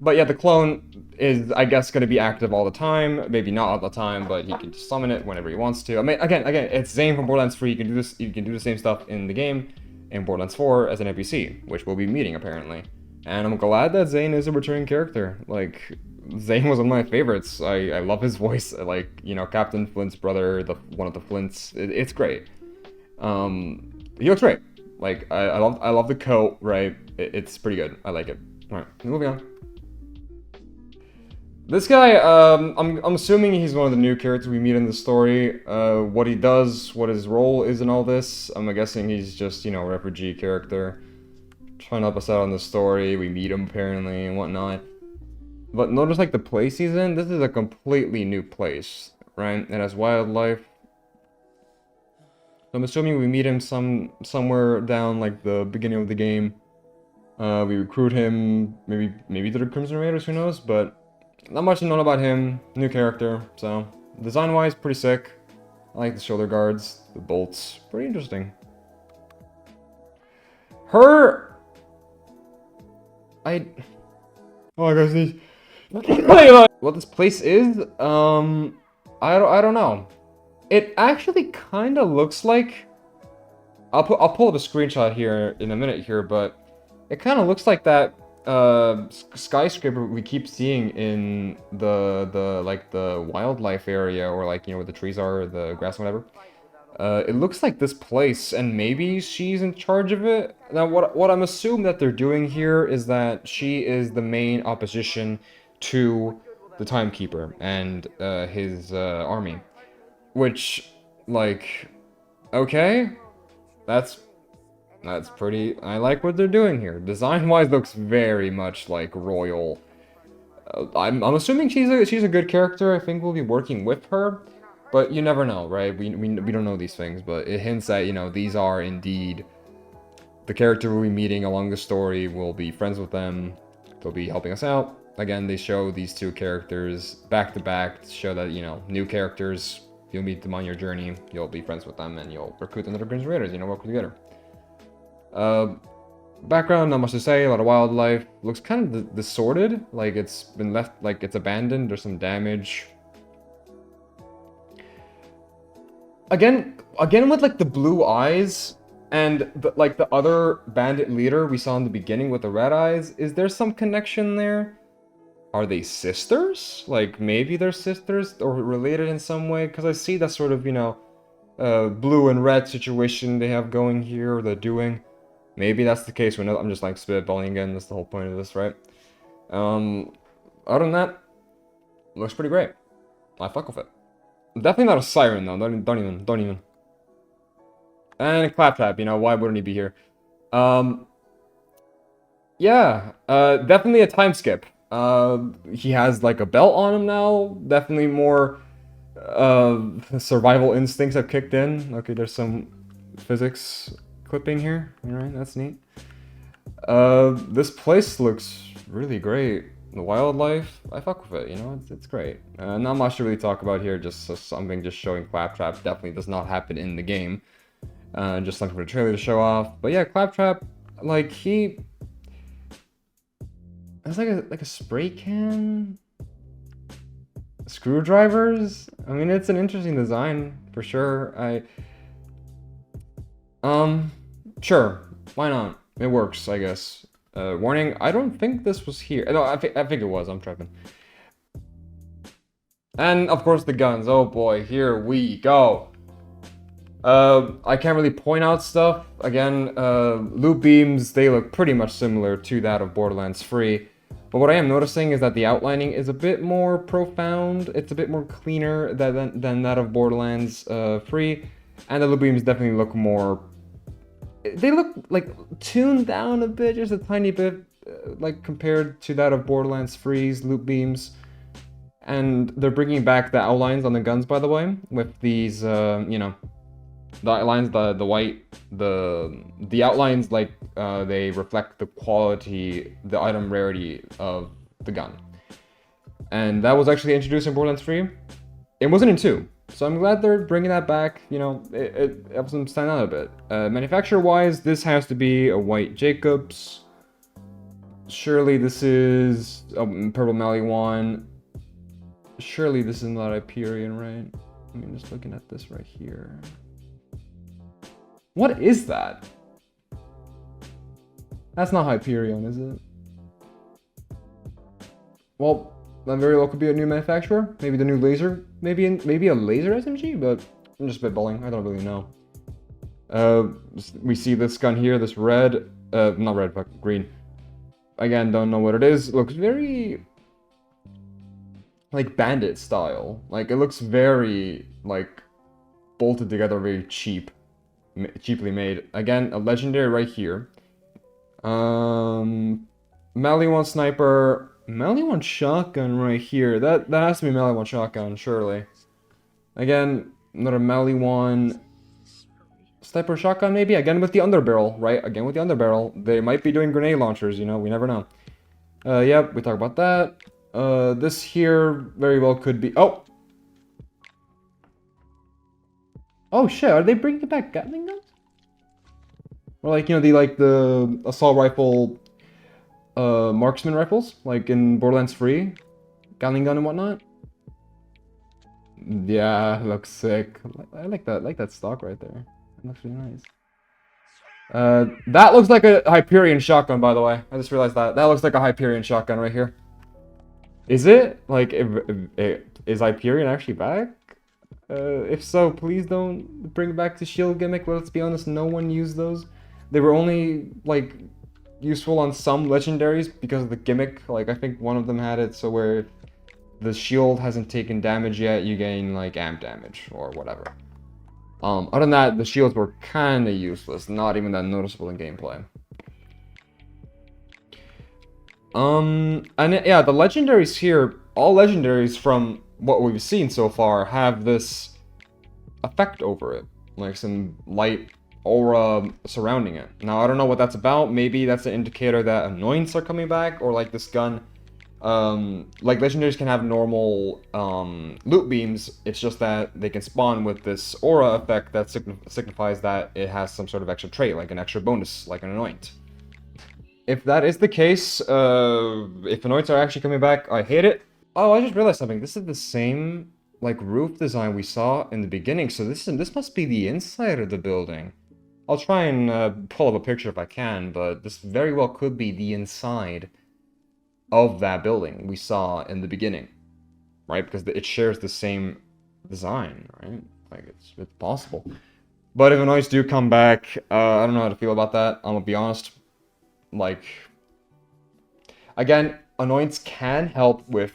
Speaker 1: But yeah, the clone is, I guess, going to be active all the time. Maybe not all the time, but he can just summon it whenever he wants to. I mean, again, it's Zane from Borderlands 3. You can do this. You can do the same stuff in the game in Borderlands 4 as an NPC, which we'll be meeting apparently. And I'm glad that Zane is a returning character. Like, Zane was one of my favorites. I love his voice. Like, you know, Captain Flint's brother, one of the Flints. It's great. He looks great. Like, I love the coat. Right, it's pretty good. I like it. All right, moving on. This guy, I'm assuming he's one of the new characters we meet in the story. What he does, what his role is in all this, I'm guessing he's just, you know, a refugee character. Trying to help us out on the story, we meet him apparently and whatnot. But notice, like, the place he's in, this is a completely new place, right? It has wildlife. So I'm assuming we meet him somewhere down, like, the beginning of the game. We recruit him, maybe to the Crimson Raiders, who knows, but not much to know about him, new character, so design-wise, pretty sick. I like the shoulder guards, the bolts, pretty interesting. Oh my gosh, what this place is, I don't know. It actually kind of looks like, I'll pull up a screenshot here in a minute here, but it kind of looks like that skyscraper we keep seeing in the wildlife area, or, like, you know, where the trees are, the grass, whatever. It looks like this place, and maybe she's in charge of it. Now, what I'm assuming that they're doing here is that she is the main opposition to the TimeKeeper and his army. Which, like, okay, that's pretty. I like what they're doing here. Design-wise, looks very much like royal. I'm assuming she's a good character. I think we'll be working with her, but you never know, right? We don't know these things, but it hints that, you know, these are indeed the character we'll be meeting along the story. We'll be friends with them. They'll be helping us out. Again, they show these two characters back to back to show that, you know, new characters. You'll meet them on your journey. You'll be friends with them, and you'll recruit them to the Crimson Raiders. You know, work together. Background, not much to say. A lot of wildlife. Looks kind of disordered, like it's been left, like it's abandoned. There's some damage. Again with, like, the blue eyes and the other bandit leader we saw in the beginning with the red eyes. Is there some connection there? Are they sisters? Like, maybe they're sisters or related in some way? Because I see that sort of, you know, blue and red situation they have going here, or they're doing. Maybe that's the case. I'm just, like, spitballing again. That's the whole point of this, right? Other than that, looks pretty great. I fuck with it. Definitely not a siren though. Don't even. And Claptrap, you know, why wouldn't he be here? Yeah, definitely a time skip. He has like a belt on him now. Definitely more survival instincts have kicked in. Okay, there's some physics clipping here. Alright, that's neat. This place looks really great. The wildlife, I fuck with it, you know, it's great. Not much to really talk about here, just something just showing Claptrap definitely does not happen in the game. Just something for the trailer to show off. But yeah, Claptrap, like, he... It's like a spray can? Screwdrivers? I mean, it's an interesting design, for sure. Sure, why not? It works, I guess. Warning, I don't think this was here. No, I think it was, I'm tripping. And, of course, the guns. Oh boy, here we go. I can't really point out stuff. Again, loop beams, they look pretty much similar to that of Borderlands 3. But what I am noticing is that the outlining is a bit more profound. It's a bit more cleaner than that of Borderlands 3. And the loop beams definitely look more... They look, like, tuned down a bit, just a tiny bit, like, compared to that of Borderlands 3's loop beams. And they're bringing back the outlines on the guns, by the way, with these, you know, the outlines, the white, the outlines, like, they reflect the quality, the item rarity of the gun. And that was actually introduced in Borderlands 3. It wasn't in 2. So I'm glad they're bringing that back, you know, it helps them stand out a bit. Manufacturer-wise, this has to be a white Jacobs. Surely this is a purple Maliwan. Surely this is not Hyperion, right? I mean, just looking at this right here. What is that? That's not Hyperion, is it? Well, that very well could be a new manufacturer. Maybe the new laser. Maybe a laser SMG, but I'm just spitballing. I don't really know. We see this gun here, this red, not red, but green. Again, don't know what it is. It looks very like bandit style. Like it looks very like bolted together, very cheaply made. Again, a legendary right here. Maliwan sniper. Maliwan shotgun right here. That has to be Maliwan shotgun, surely. Again, another Maliwan sniper shotgun, maybe. Again with the underbarrel, right? Again with the underbarrel. They might be doing grenade launchers, you know. We never know. Yep, we talk about that. This here very well could be. Oh. Oh shit! Are they bringing back Gatling guns? Or like, you know, the assault rifle. Marksman rifles, like in Borderlands 3, Gatling gun and whatnot. Yeah, looks sick. I like that stock right there. That looks really nice. That looks like a Hyperion shotgun, by the way. I just realized that. That looks like a Hyperion shotgun right here. Is it? Like, is Hyperion actually back? If so, please don't bring back the shield gimmick. Let's be honest, no one used those. They were only, like, useful on some legendaries because of the gimmick. Like, I think one of them had it so where the shield hasn't taken damage yet, you gain like amp damage or whatever. Other than that, the shields were kind of useless, not even that noticeable in gameplay. And yeah, the legendaries here, all legendaries from what we've seen so far have this effect over it, like some light aura surrounding it. Now, I don't know what that's about. Maybe that's an indicator that annoyance are coming back, or like this gun. Like legendaries can have normal loot beams. It's just that they can spawn with this aura effect that signifies that it has some sort of extra trait, like an extra bonus, like an anoint. If that is the case, if anoints are actually coming back, I hate it. Oh, I just realized something. This is the same like roof design we saw in the beginning. So this must be the inside of the building. I'll try and pull up a picture if I can, but this very well could be the inside of that building we saw in the beginning, right? Because it shares the same design, right? Like, it's possible. But if anoints do come back, I don't know how to feel about that. I'm gonna be honest. Like, again, anoints can help with,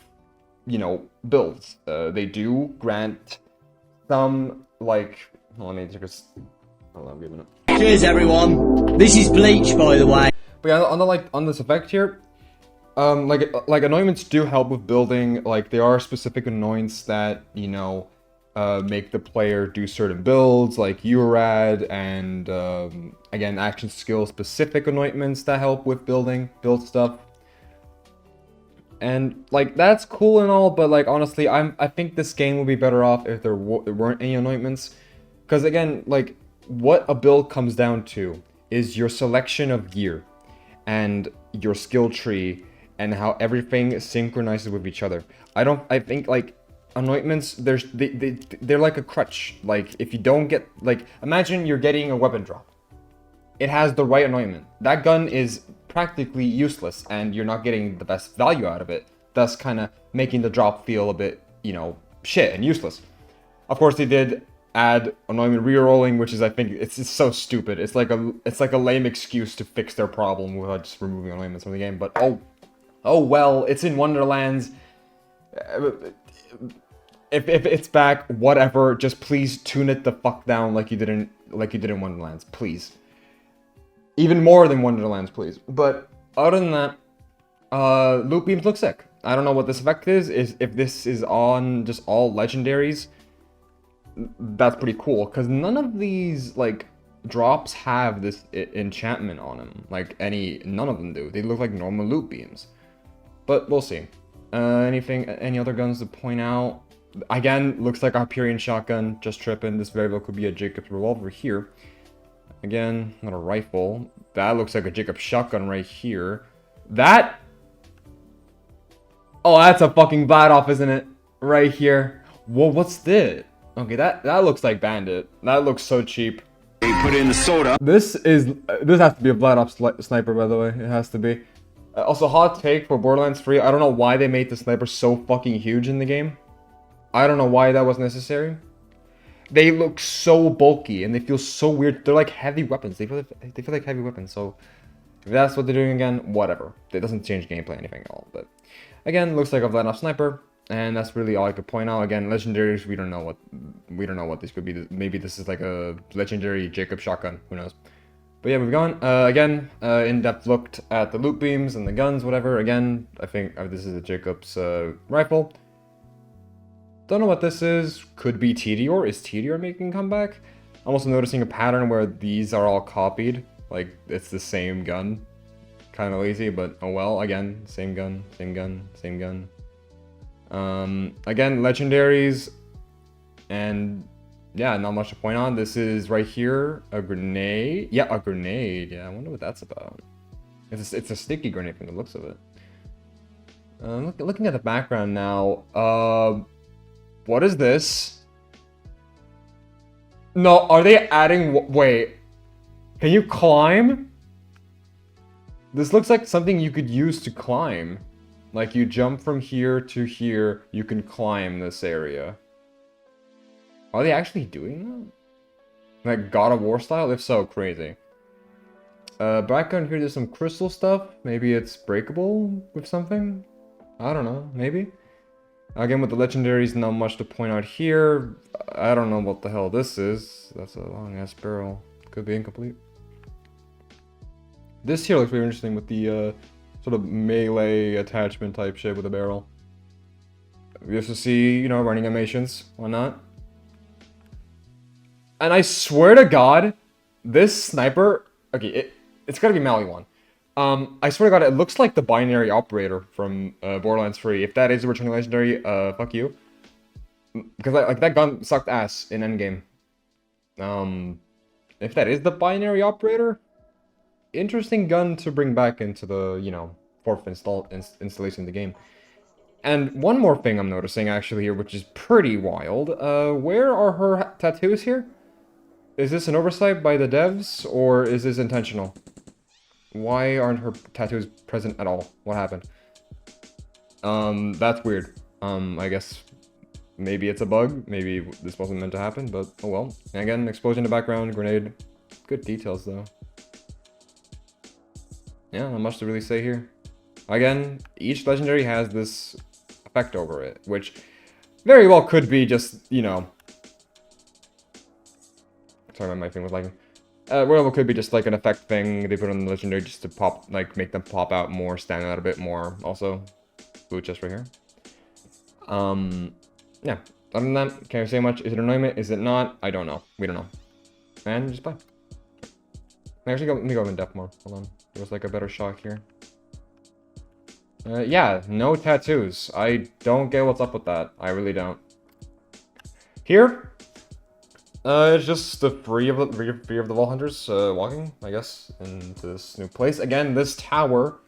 Speaker 1: you know, builds. They do grant some, like... Hold on, let me just... Hold on, give me a minute.
Speaker 7: Cheers, everyone. This is Bleach, by the way.
Speaker 1: But yeah, on this effect here, like anointments do help with building. Like, there are specific anointments that, you know, make the player do certain builds, like Urad, and again, action skill specific anointments that help with build stuff. And like, that's cool and all, but like, honestly, I think this game would be better off if there weren't any anointments, because again, like, what a build comes down to is your selection of gear and your skill tree and how everything synchronizes with each other. I think like anointments, they're like a crutch. Like, if you don't get, like, imagine you're getting a weapon drop. It has the right anointment. That gun is practically useless and you're not getting the best value out of it, thus kind of making the drop feel a bit, you know, shit and useless. Of course, they did add anointment rerolling, which is, I think, it's so stupid. It's like a lame excuse to fix their problem without just removing anointments from the game. But oh well, it's in Wonderlands. If it's back, whatever. Just please tune it the fuck down like you did in Wonderlands, please. Even more than Wonderlands, please. But other than that, loot beams look sick. I don't know what this effect is if this is on just all legendaries. That's pretty cool, because none of these, like, drops have this enchantment on them. Like, none of them do. They look like normal loot beams. But we'll see. Any other guns to point out? Again, looks like a Hyperion shotgun, just tripping. This very well could be a Jacob's revolver here. Again, not a rifle. That looks like a Jacob's shotgun right here. That... Oh, that's a fucking Vladoff, isn't it? Right here. Whoa, what's this? Okay, that looks like Bandit. That looks so cheap.
Speaker 4: They put in the soda.
Speaker 1: This has to be a Vladoff sniper, by the way. It has to be. Also, hot take for Borderlands 3. I don't know why they made the sniper so fucking huge in the game. I don't know why that was necessary. They look so bulky and they feel so weird. They're like heavy weapons. They feel like heavy weapons. So if that's what they're doing again, whatever. It doesn't change gameplay anything at all. But again, looks like a Vladoff sniper. And that's really all I could point out. Again, legendaries, we don't know what this could be. Maybe this is like a legendary Jacob shotgun. Who knows? But yeah, moving on. Again, in-depth looked at the loot beams and the guns, whatever. Again, I think this is a Jacob's rifle. Don't know what this is. Could be Tedior. Is Tedior making a comeback? I'm also noticing a pattern where these are all copied. Like, it's the same gun. Kind of lazy, but oh well. Again, same gun, same gun, same gun. Again, legendaries, and yeah, not much to point on. This is right here, a grenade. Yeah, a grenade. Yeah, I wonder what that's about. It's a sticky grenade from the looks of it. Looking at the background now. What is this? No, are they adding? Wait, can you climb? This looks like something you could use to climb. Like, you jump from here to here, you can climb this area. Are they actually doing that? Like God of War style? If so, crazy. Background here, there's some crystal stuff. Maybe it's breakable with something? I don't know, maybe? Again, with the legendaries, not much to point out here. I don't know what the hell this is. That's a long-ass barrel. Could be incomplete. This here looks very interesting with the, sort of melee attachment type shit with a barrel. We have to see, you know, running animations. Why not? And I swear to God, this sniper... Okay, it's gotta be Mally 1. I swear to God, it looks like the binary operator from Borderlands 3. If that is a returning legendary, fuck you. Because like that gun sucked ass in endgame. If that is the binary operator, interesting gun to bring back into the, you know, 4th installation of the game. And one more thing I'm noticing actually here, which is pretty wild. Where are her tattoos here? Is this an oversight by the devs, or is this intentional? Why aren't her tattoos present at all? What happened? That's weird. I guess maybe it's a bug. Maybe this wasn't meant to happen, but oh well. And again, explosion in the background, grenade. Good details though. Yeah, not much to really say here. Again, each legendary has this effect over it, which very well could be just, you know, talking about my thing with lighting. Well, it could be just like an effect thing they put on the legendary just to pop, like, make them pop out more, stand out a bit more. Also, blue chest right here. Yeah. Other than that, can't say much. Is it annoyment? Is it not? I don't know. We don't know. And just play. Actually, let me go in depth more. Hold on. There was like a better shot here. Yeah, no tattoos. I don't get what's up with that. I really don't. Here, it's just the three of the Vault Hunters walking, I guess, into this new place. Again, this tower.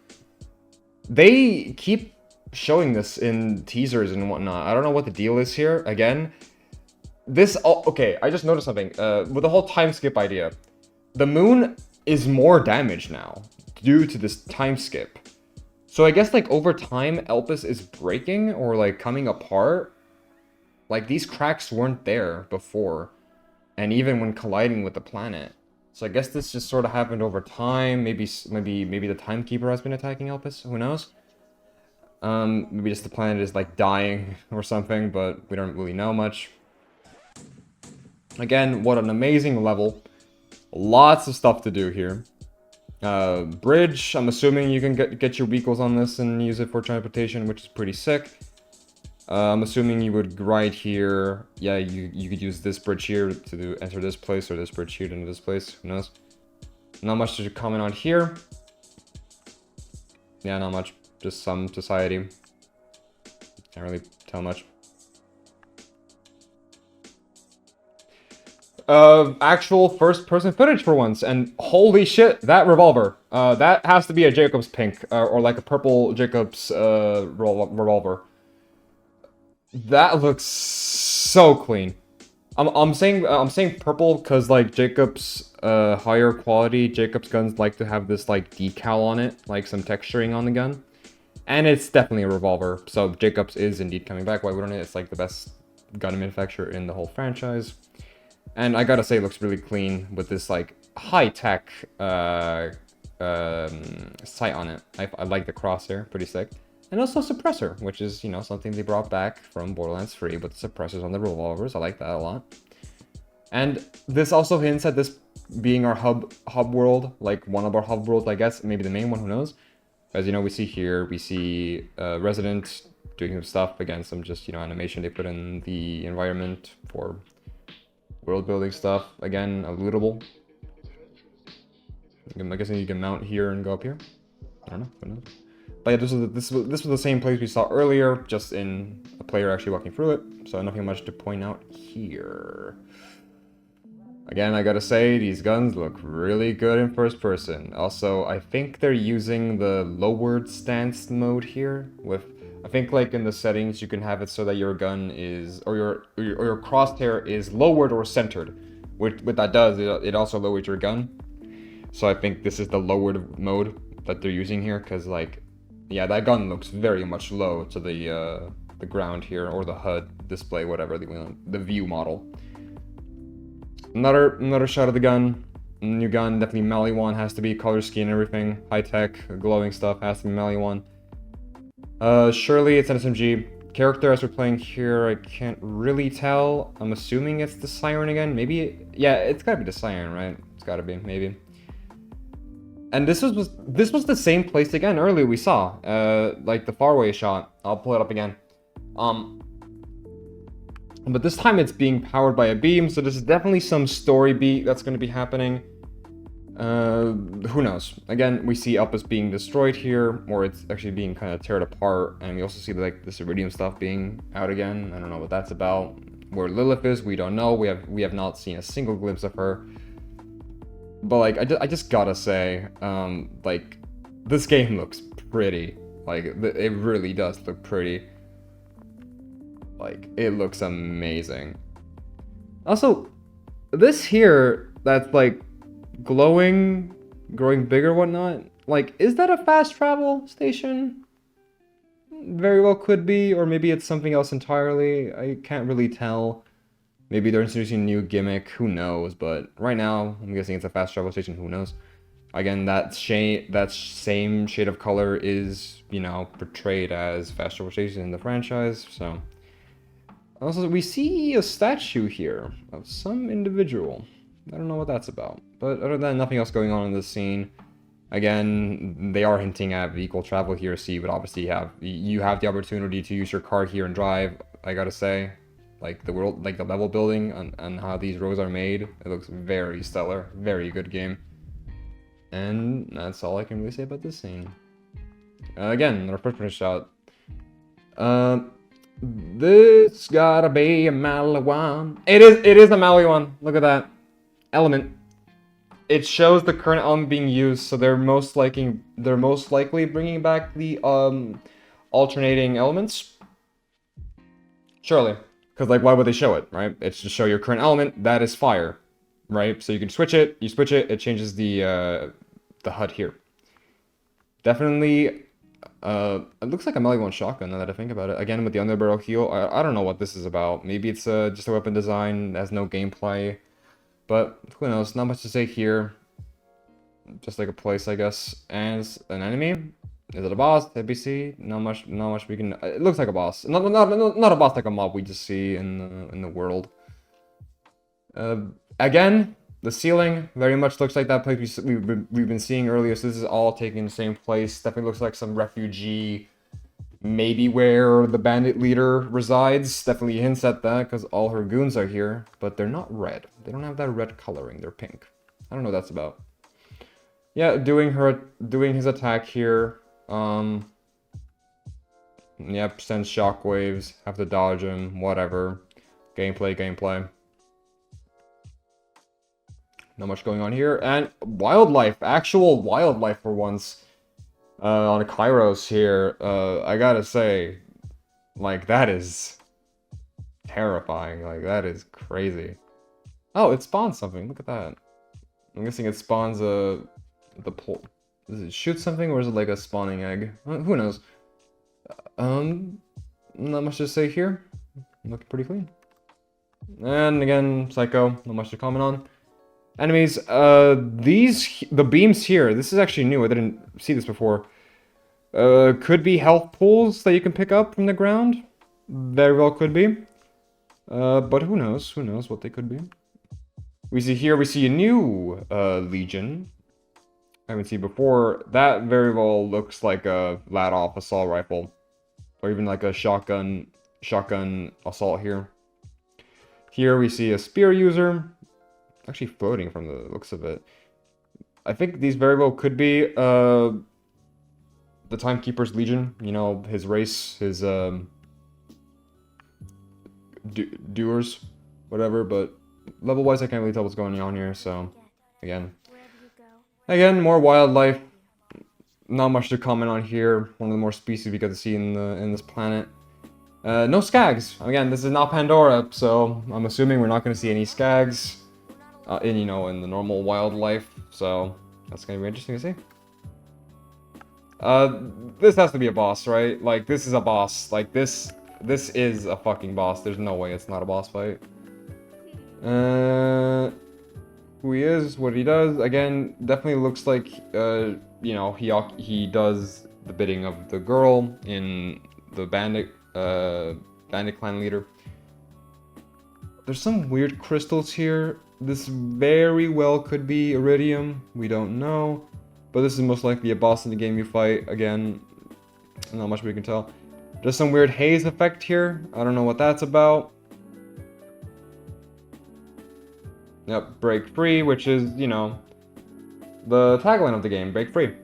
Speaker 1: They keep showing this in teasers and whatnot. I don't know what the deal is here. Again, this. Oh, okay, I just noticed something. With the whole time skip idea, the moon is more damaged now due to this time skip. So I guess, like, over time, Elpis is breaking or, like, coming apart. Like, these cracks weren't there before. And even when colliding with the planet. So I guess this just sort of happened over time. Maybe the Timekeeper has been attacking Elpis. Who knows? Maybe just the planet is, like, dying or something, but we don't really know much. Again, what an amazing level. Lots of stuff to do here. Bridge, I'm assuming you can get your vehicles on this and use it for transportation, which is pretty sick. I'm assuming you would ride here. Yeah, you could use this bridge here to enter this place, or this bridge here to enter this place. Who knows? Not much to comment on here. Yeah, not much. Just some society. Can't really tell much. Actual first-person footage for once, and holy shit, that revolver. That has to be a Jacobs pink, or like a purple Jacobs revolver. That looks so clean. I'm saying purple because, like, Jacobs higher quality Jacobs guns like to have this, like, decal on it, like some texturing on the gun, and it's definitely a revolver. So Jacobs is indeed coming back. Why wouldn't it? It's like the best gun manufacturer in the whole franchise. And I gotta say, it looks really clean with this, like, high-tech sight on it. I like the crosshair, pretty sick. And also suppressor, which is, you know, something they brought back from Borderlands 3 with the suppressors on the revolvers. I like that a lot. And this also hints at this being our hub world, like one of our hub worlds, I guess. Maybe the main one, who knows? As you know, we see here, we see Resident doing some stuff. Again, some just, you know, animation they put in the environment for world building stuff. Again, a lootable. I'm guessing you can mount here and go up here. I don't know. Who knows? But yeah, this was the same place we saw earlier, just in a player actually walking through it. So nothing much to point out here. Again, I gotta say, these guns look really good in first person. Also, I think they're using the lowered stance mode here with. I think, like, in the settings, you can have it so that your gun is, or your crosshair is lowered or centered. What that does, it also lowers your gun. So I think this is the lowered mode that they're using here, because, like, yeah, that gun looks very much low to the ground here, or the HUD display, whatever the view model. Another shot of the gun. New gun, definitely Maliwan has to be color scheme and everything. High tech, glowing stuff has to be Maliwan. Surely it's an SMG. Character as we're playing here, I can't really tell. I'm assuming it's the Siren again. Maybe, yeah, it's gotta be the Siren, right? It's gotta be, maybe. And this was the same place again earlier we saw, like the faraway shot. I'll pull it up again. But this time it's being powered by a beam, so there's definitely some story beat that's going to be happening. Who knows? Again, we see Elpis being destroyed here, or it's actually being kind of teared apart, and we also see, like, this Iridium stuff being out again. I don't know what that's about. Where Lilith is, we don't know. We have not seen a single glimpse of her. But, like, I just gotta say, like, this game looks pretty. Like, it really does look pretty. Like, it looks amazing. Also, this here, that's, like, glowing, growing bigger, whatnot, like, is that a fast travel station? Very well could be, or maybe it's something else entirely. I can't really tell. Maybe they're introducing a new gimmick, who knows, but right now, I'm guessing it's a fast travel station, who knows. Again, that same shade of color is, you know, portrayed as fast travel station in the franchise, so. Also, we see a statue here of some individual. I don't know what that's about. But other than that, nothing else going on in this scene. Again, they are hinting at vehicle travel here, so you would obviously you have the opportunity to use your car here and drive. I gotta say, like the world, like the level building and how these roads are made, it looks very stellar, very good game. And that's all I can really say about this scene. Again, another first-person shot. This gotta be a Maliwan. It is a Maliwan. Look at that element. It shows the current element being used, so they're most likely bringing back the alternating elements. Surely, because like why would they show it, right? It's to show your current element that is fire, right? So you can switch it. You switch it, it changes the HUD here. Definitely, it looks like a melee one shotgun now that I think about it. Again with the underbarrel heal. I don't know what this is about. Maybe it's just a weapon design that has no gameplay. But who knows? Not much to say here. Just like a place, I guess. And an enemy. Is it a boss? ABC? Not much we can. It looks like a boss. Not a boss like a mob we just see in the world. Again, the ceiling very much looks like that place we've been seeing earlier. So this is all taking the same place. Definitely looks like some refugee. Maybe where the bandit leader resides. Definitely hints at that because all her goons are here, but they're not red. They don't have that red coloring. They're pink. I don't know what that's about. Yeah, doing his attack here. Yep, sends shockwaves. Have to dodge him. Whatever. Gameplay. Not much going on here. And wildlife, actual wildlife for once. On Kairos here, I gotta say, like, that is terrifying. Like, that is crazy. Oh, it spawns something. Look at that. I'm guessing it spawns the pole. Does it shoot something, or is it like a spawning egg? Who knows? Not much to say here. Looking pretty clean. And again, Psycho. Not much to comment on. Enemies, the beams here, this is actually new, I didn't see this before. Could be health pools that you can pick up from the ground. Very well could be. But who knows what they could be. We see a new, Legion. I haven't seen before. That very well looks like a let-off assault rifle. Or even like a shotgun assault here. Here we see a spear user. Actually floating from the looks of it. I think these very well could be the Timekeeper's Legion. You know, his race, his doers, whatever. But level-wise, I can't really tell what's going on here. So, again, more wildlife. Not much to comment on here. One of the more species we get to see in this planet. No skags. Again, this is not Pandora, so I'm assuming we're not going to see any skags. In the normal wildlife, so that's gonna be interesting to see. This has to be a boss, right? Like, this is a boss. Like, this is a fucking boss. There's no way it's not a boss fight. Who he is, what he does. Again, definitely looks like, he does the bidding of the girl in the bandit clan leader. There's some weird crystals here. This very well could be iridium. We don't know. But this is most likely a boss in the game you fight. Again, not much we can tell. There's some weird haze effect here. I don't know what that's about. Yep, break free, which is, the tagline of the game, break free.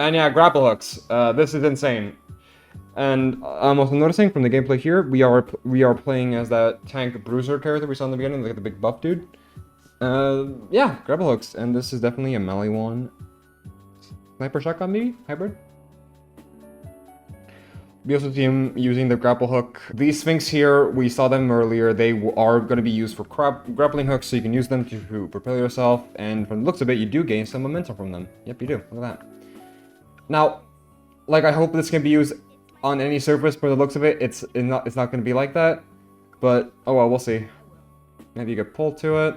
Speaker 1: And yeah, grapple hooks. This is insane. And I'm also noticing from the gameplay here, we are playing as that tank bruiser character we saw in the beginning, like the big buff dude. Yeah, grapple hooks, and this is definitely a melee one. Sniper shotgun maybe? Hybrid? We also see him using the grapple hook. These Sphinx here, we saw them earlier, they are going to be used for grappling hooks, so you can use them to propel yourself, and from the looks of it, you do gain some momentum from them. Yep, you do. Look at that. Now, like, I hope this can be used on any surface. For the looks of it, it's not going to be like that, but oh well, we'll see. Maybe you get pulled to it.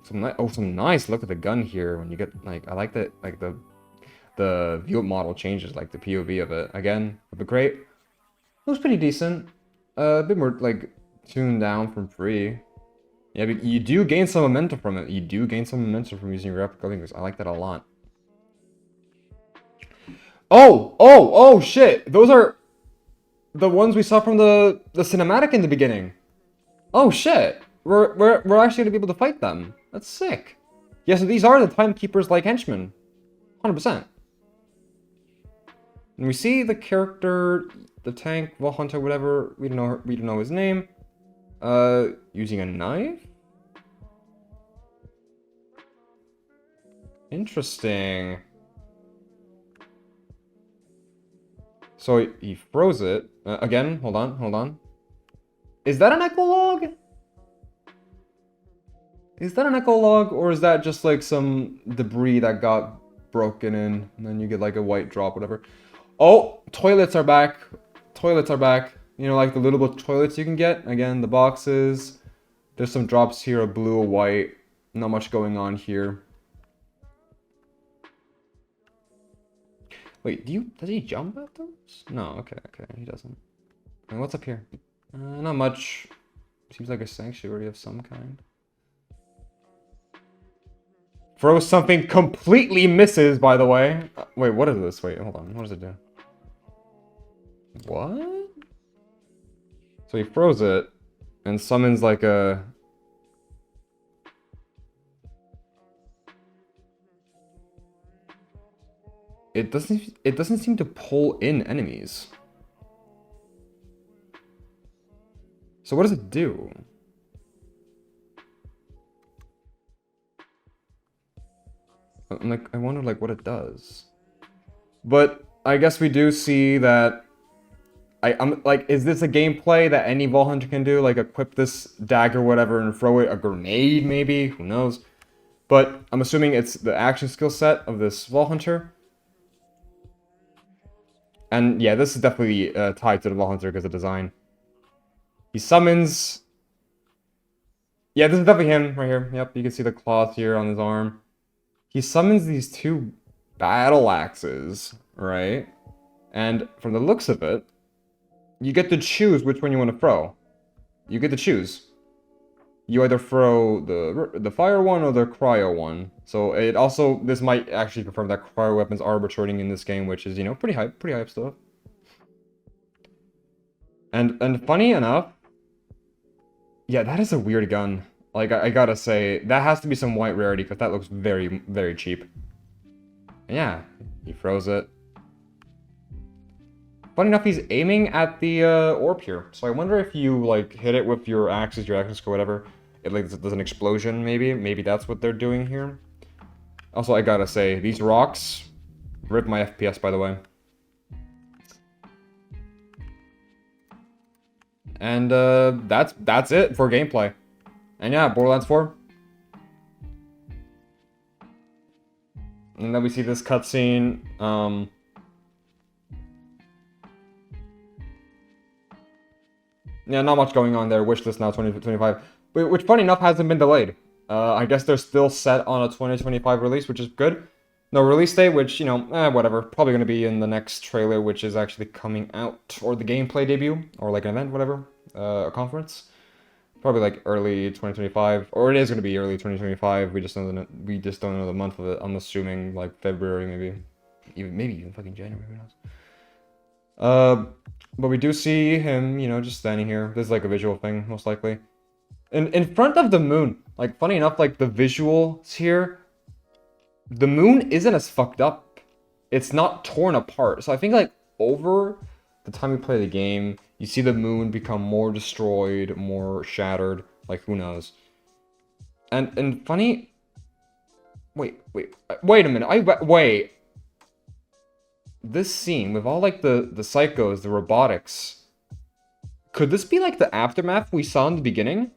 Speaker 1: Some nice look at the gun here when you get, like, I like that, like the view model changes, like the POV of it. Again, with the crate, looks pretty decent. A bit more like tuned down from free. Yeah, but you do gain some momentum from it. You do gain some momentum from using your replica lingers. I like that a lot. Oh, shit! Those are the ones we saw from the cinematic in the beginning. Oh, shit! We're actually gonna be able to fight them. That's sick. Yeah, so these are the Timekeepers like henchmen. 100%. And we see the character, the tank, Vault Hunter, whatever, we don't know his name. Using a knife? Interesting. So he froze it. Again, hold on. Is that an echo log? Is that an echo log, or is that just like some debris that got broken in, and then you get like a white drop, whatever? Oh, toilets are back. Toilets are back. You know, like the little toilets you can get. Again, the boxes. There's some drops here, a blue, a white. Not much going on here. Wait, does he jump at those? No, okay, he doesn't. And what's up here? Not much. Seems like a sanctuary of some kind. Throw something completely misses, by the way. Wait, what is this? Wait, hold on. What does it do? What? So he throws it and summons like a... It doesn't seem to pull in enemies. So what does it do? I wonder like what it does. But I guess we do see that I'm like, is this a gameplay that any Vault Hunter can do? Like equip this dagger, whatever, and throw it a grenade, maybe? Who knows? But I'm assuming it's the action skill set of this Vault Hunter. And yeah, this is definitely tied to the Vault Hunter because of design. He summons... Yeah, this is definitely him right here. Yep, you can see the cloth here on his arm. He summons these two battle axes, right? And from the looks of it, you get to choose which one you want to throw. You get to choose. You either throw the fire one or the cryo one. So it also, this might actually confirm that cryo weapons are returning in this game, which is, you know, pretty hype stuff. And funny enough, yeah, that is a weird gun. Like, I gotta say, that has to be some white rarity, because that looks very, very cheap. And yeah, he throws it. Funny enough, he's aiming at the orb here. So I wonder if you, like, hit it with your axes, your action skill, whatever, it like does an explosion, maybe? Maybe that's what they're doing here. Also, I gotta say, these rocks rip my FPS, by the way. And that's it for gameplay. And yeah, Borderlands 4. And then we see this cutscene. Yeah, not much going on there. Wishlist now 2025. Which, funny enough, hasn't been delayed. I guess they're still set on a 2025 release, which is good. No release date, which, you know, whatever. Probably going to be in the next trailer, which is actually coming out. Or the gameplay debut. Or like an event, whatever. A conference. Probably like early 2025. Or it is going to be early 2025. We just don't know the month of it. I'm assuming like February, maybe. Maybe even fucking January, who knows. But we do see him, you know, just standing here. This is like a visual thing, most likely. In front of the moon. Like, funny enough, like, the visuals here, the moon isn't as fucked up. It's not torn apart. So I think, like, over the time we play the game, you see the moon become more destroyed, more shattered. Like, who knows? And funny... Wait a minute. Wait. This scene, with all, like, the psychos, the robotics... Could this be, like, the aftermath we saw in the beginning?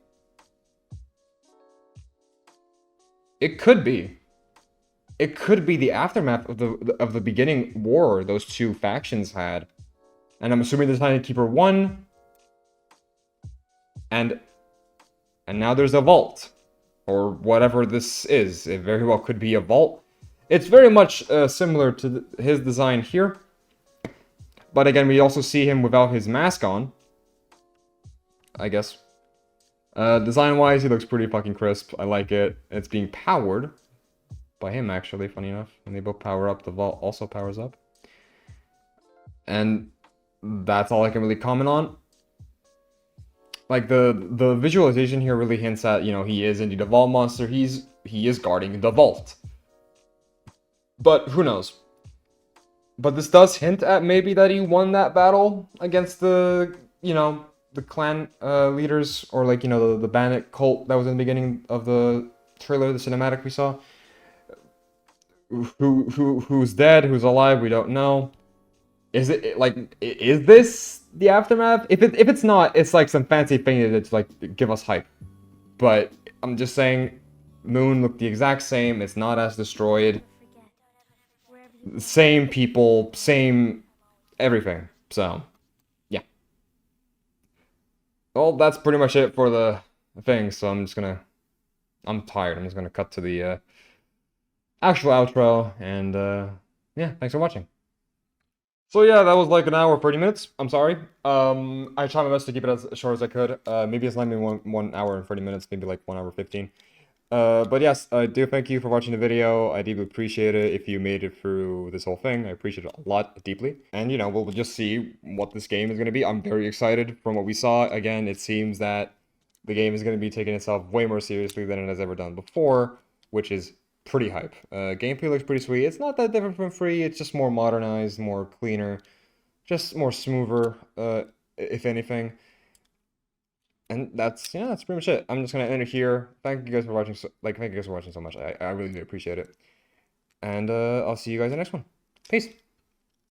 Speaker 1: It could be. It could be the aftermath of the beginning war those two factions had. And I'm assuming the TimeKeeper won. And now there's a vault. Or whatever this is. It very well could be a vault. It's very much similar to his design here. But again, we also see him without his mask on. I guess. Design-wise, he looks pretty fucking crisp. I like it. It's being powered by him, actually, funny enough. When they both power up, the vault also powers up. And that's all I can really comment on. Like, the visualization here really hints at, you know, he is indeed a vault monster. He is guarding the vault. But who knows? But this does hint at maybe that he won that battle against the, you know, the clan leaders, or like, you know, the bandit cult that was in the beginning of the trailer, the cinematic we saw. Who's dead, who's alive, we don't know. Is it like, is this the aftermath? If it's not, it's like some fancy thing to like give us hype. But I'm just saying, Moon looked the exact same. It's not as destroyed. Same people, same everything. So, yeah. Well, that's pretty much it for the thing. So I'm tired. I'm just gonna cut to the actual outro, and yeah, thanks for watching. So yeah, that was like an hour 30 minutes. I'm sorry. I tried my best to keep it as short as I could. Maybe it's not even 1 hour and 30 minutes, maybe like 1 hour 15. But yes, I do thank you for watching the video. I deeply appreciate it if you made it through this whole thing. I appreciate it a lot, deeply. And, you know, we'll just see what this game is going to be. I'm very excited from what we saw. Again, it seems that the game is going to be taking itself way more seriously than it has ever done before, which is pretty hype. Gameplay looks pretty sweet. It's not that different from Free. It's just more modernized, more cleaner, just more smoother, if anything. And that's pretty much it. I'm just gonna end it here. Thank you guys for watching. Thank you guys for watching so much. I really do appreciate it. And I'll see you guys in the next one. Peace.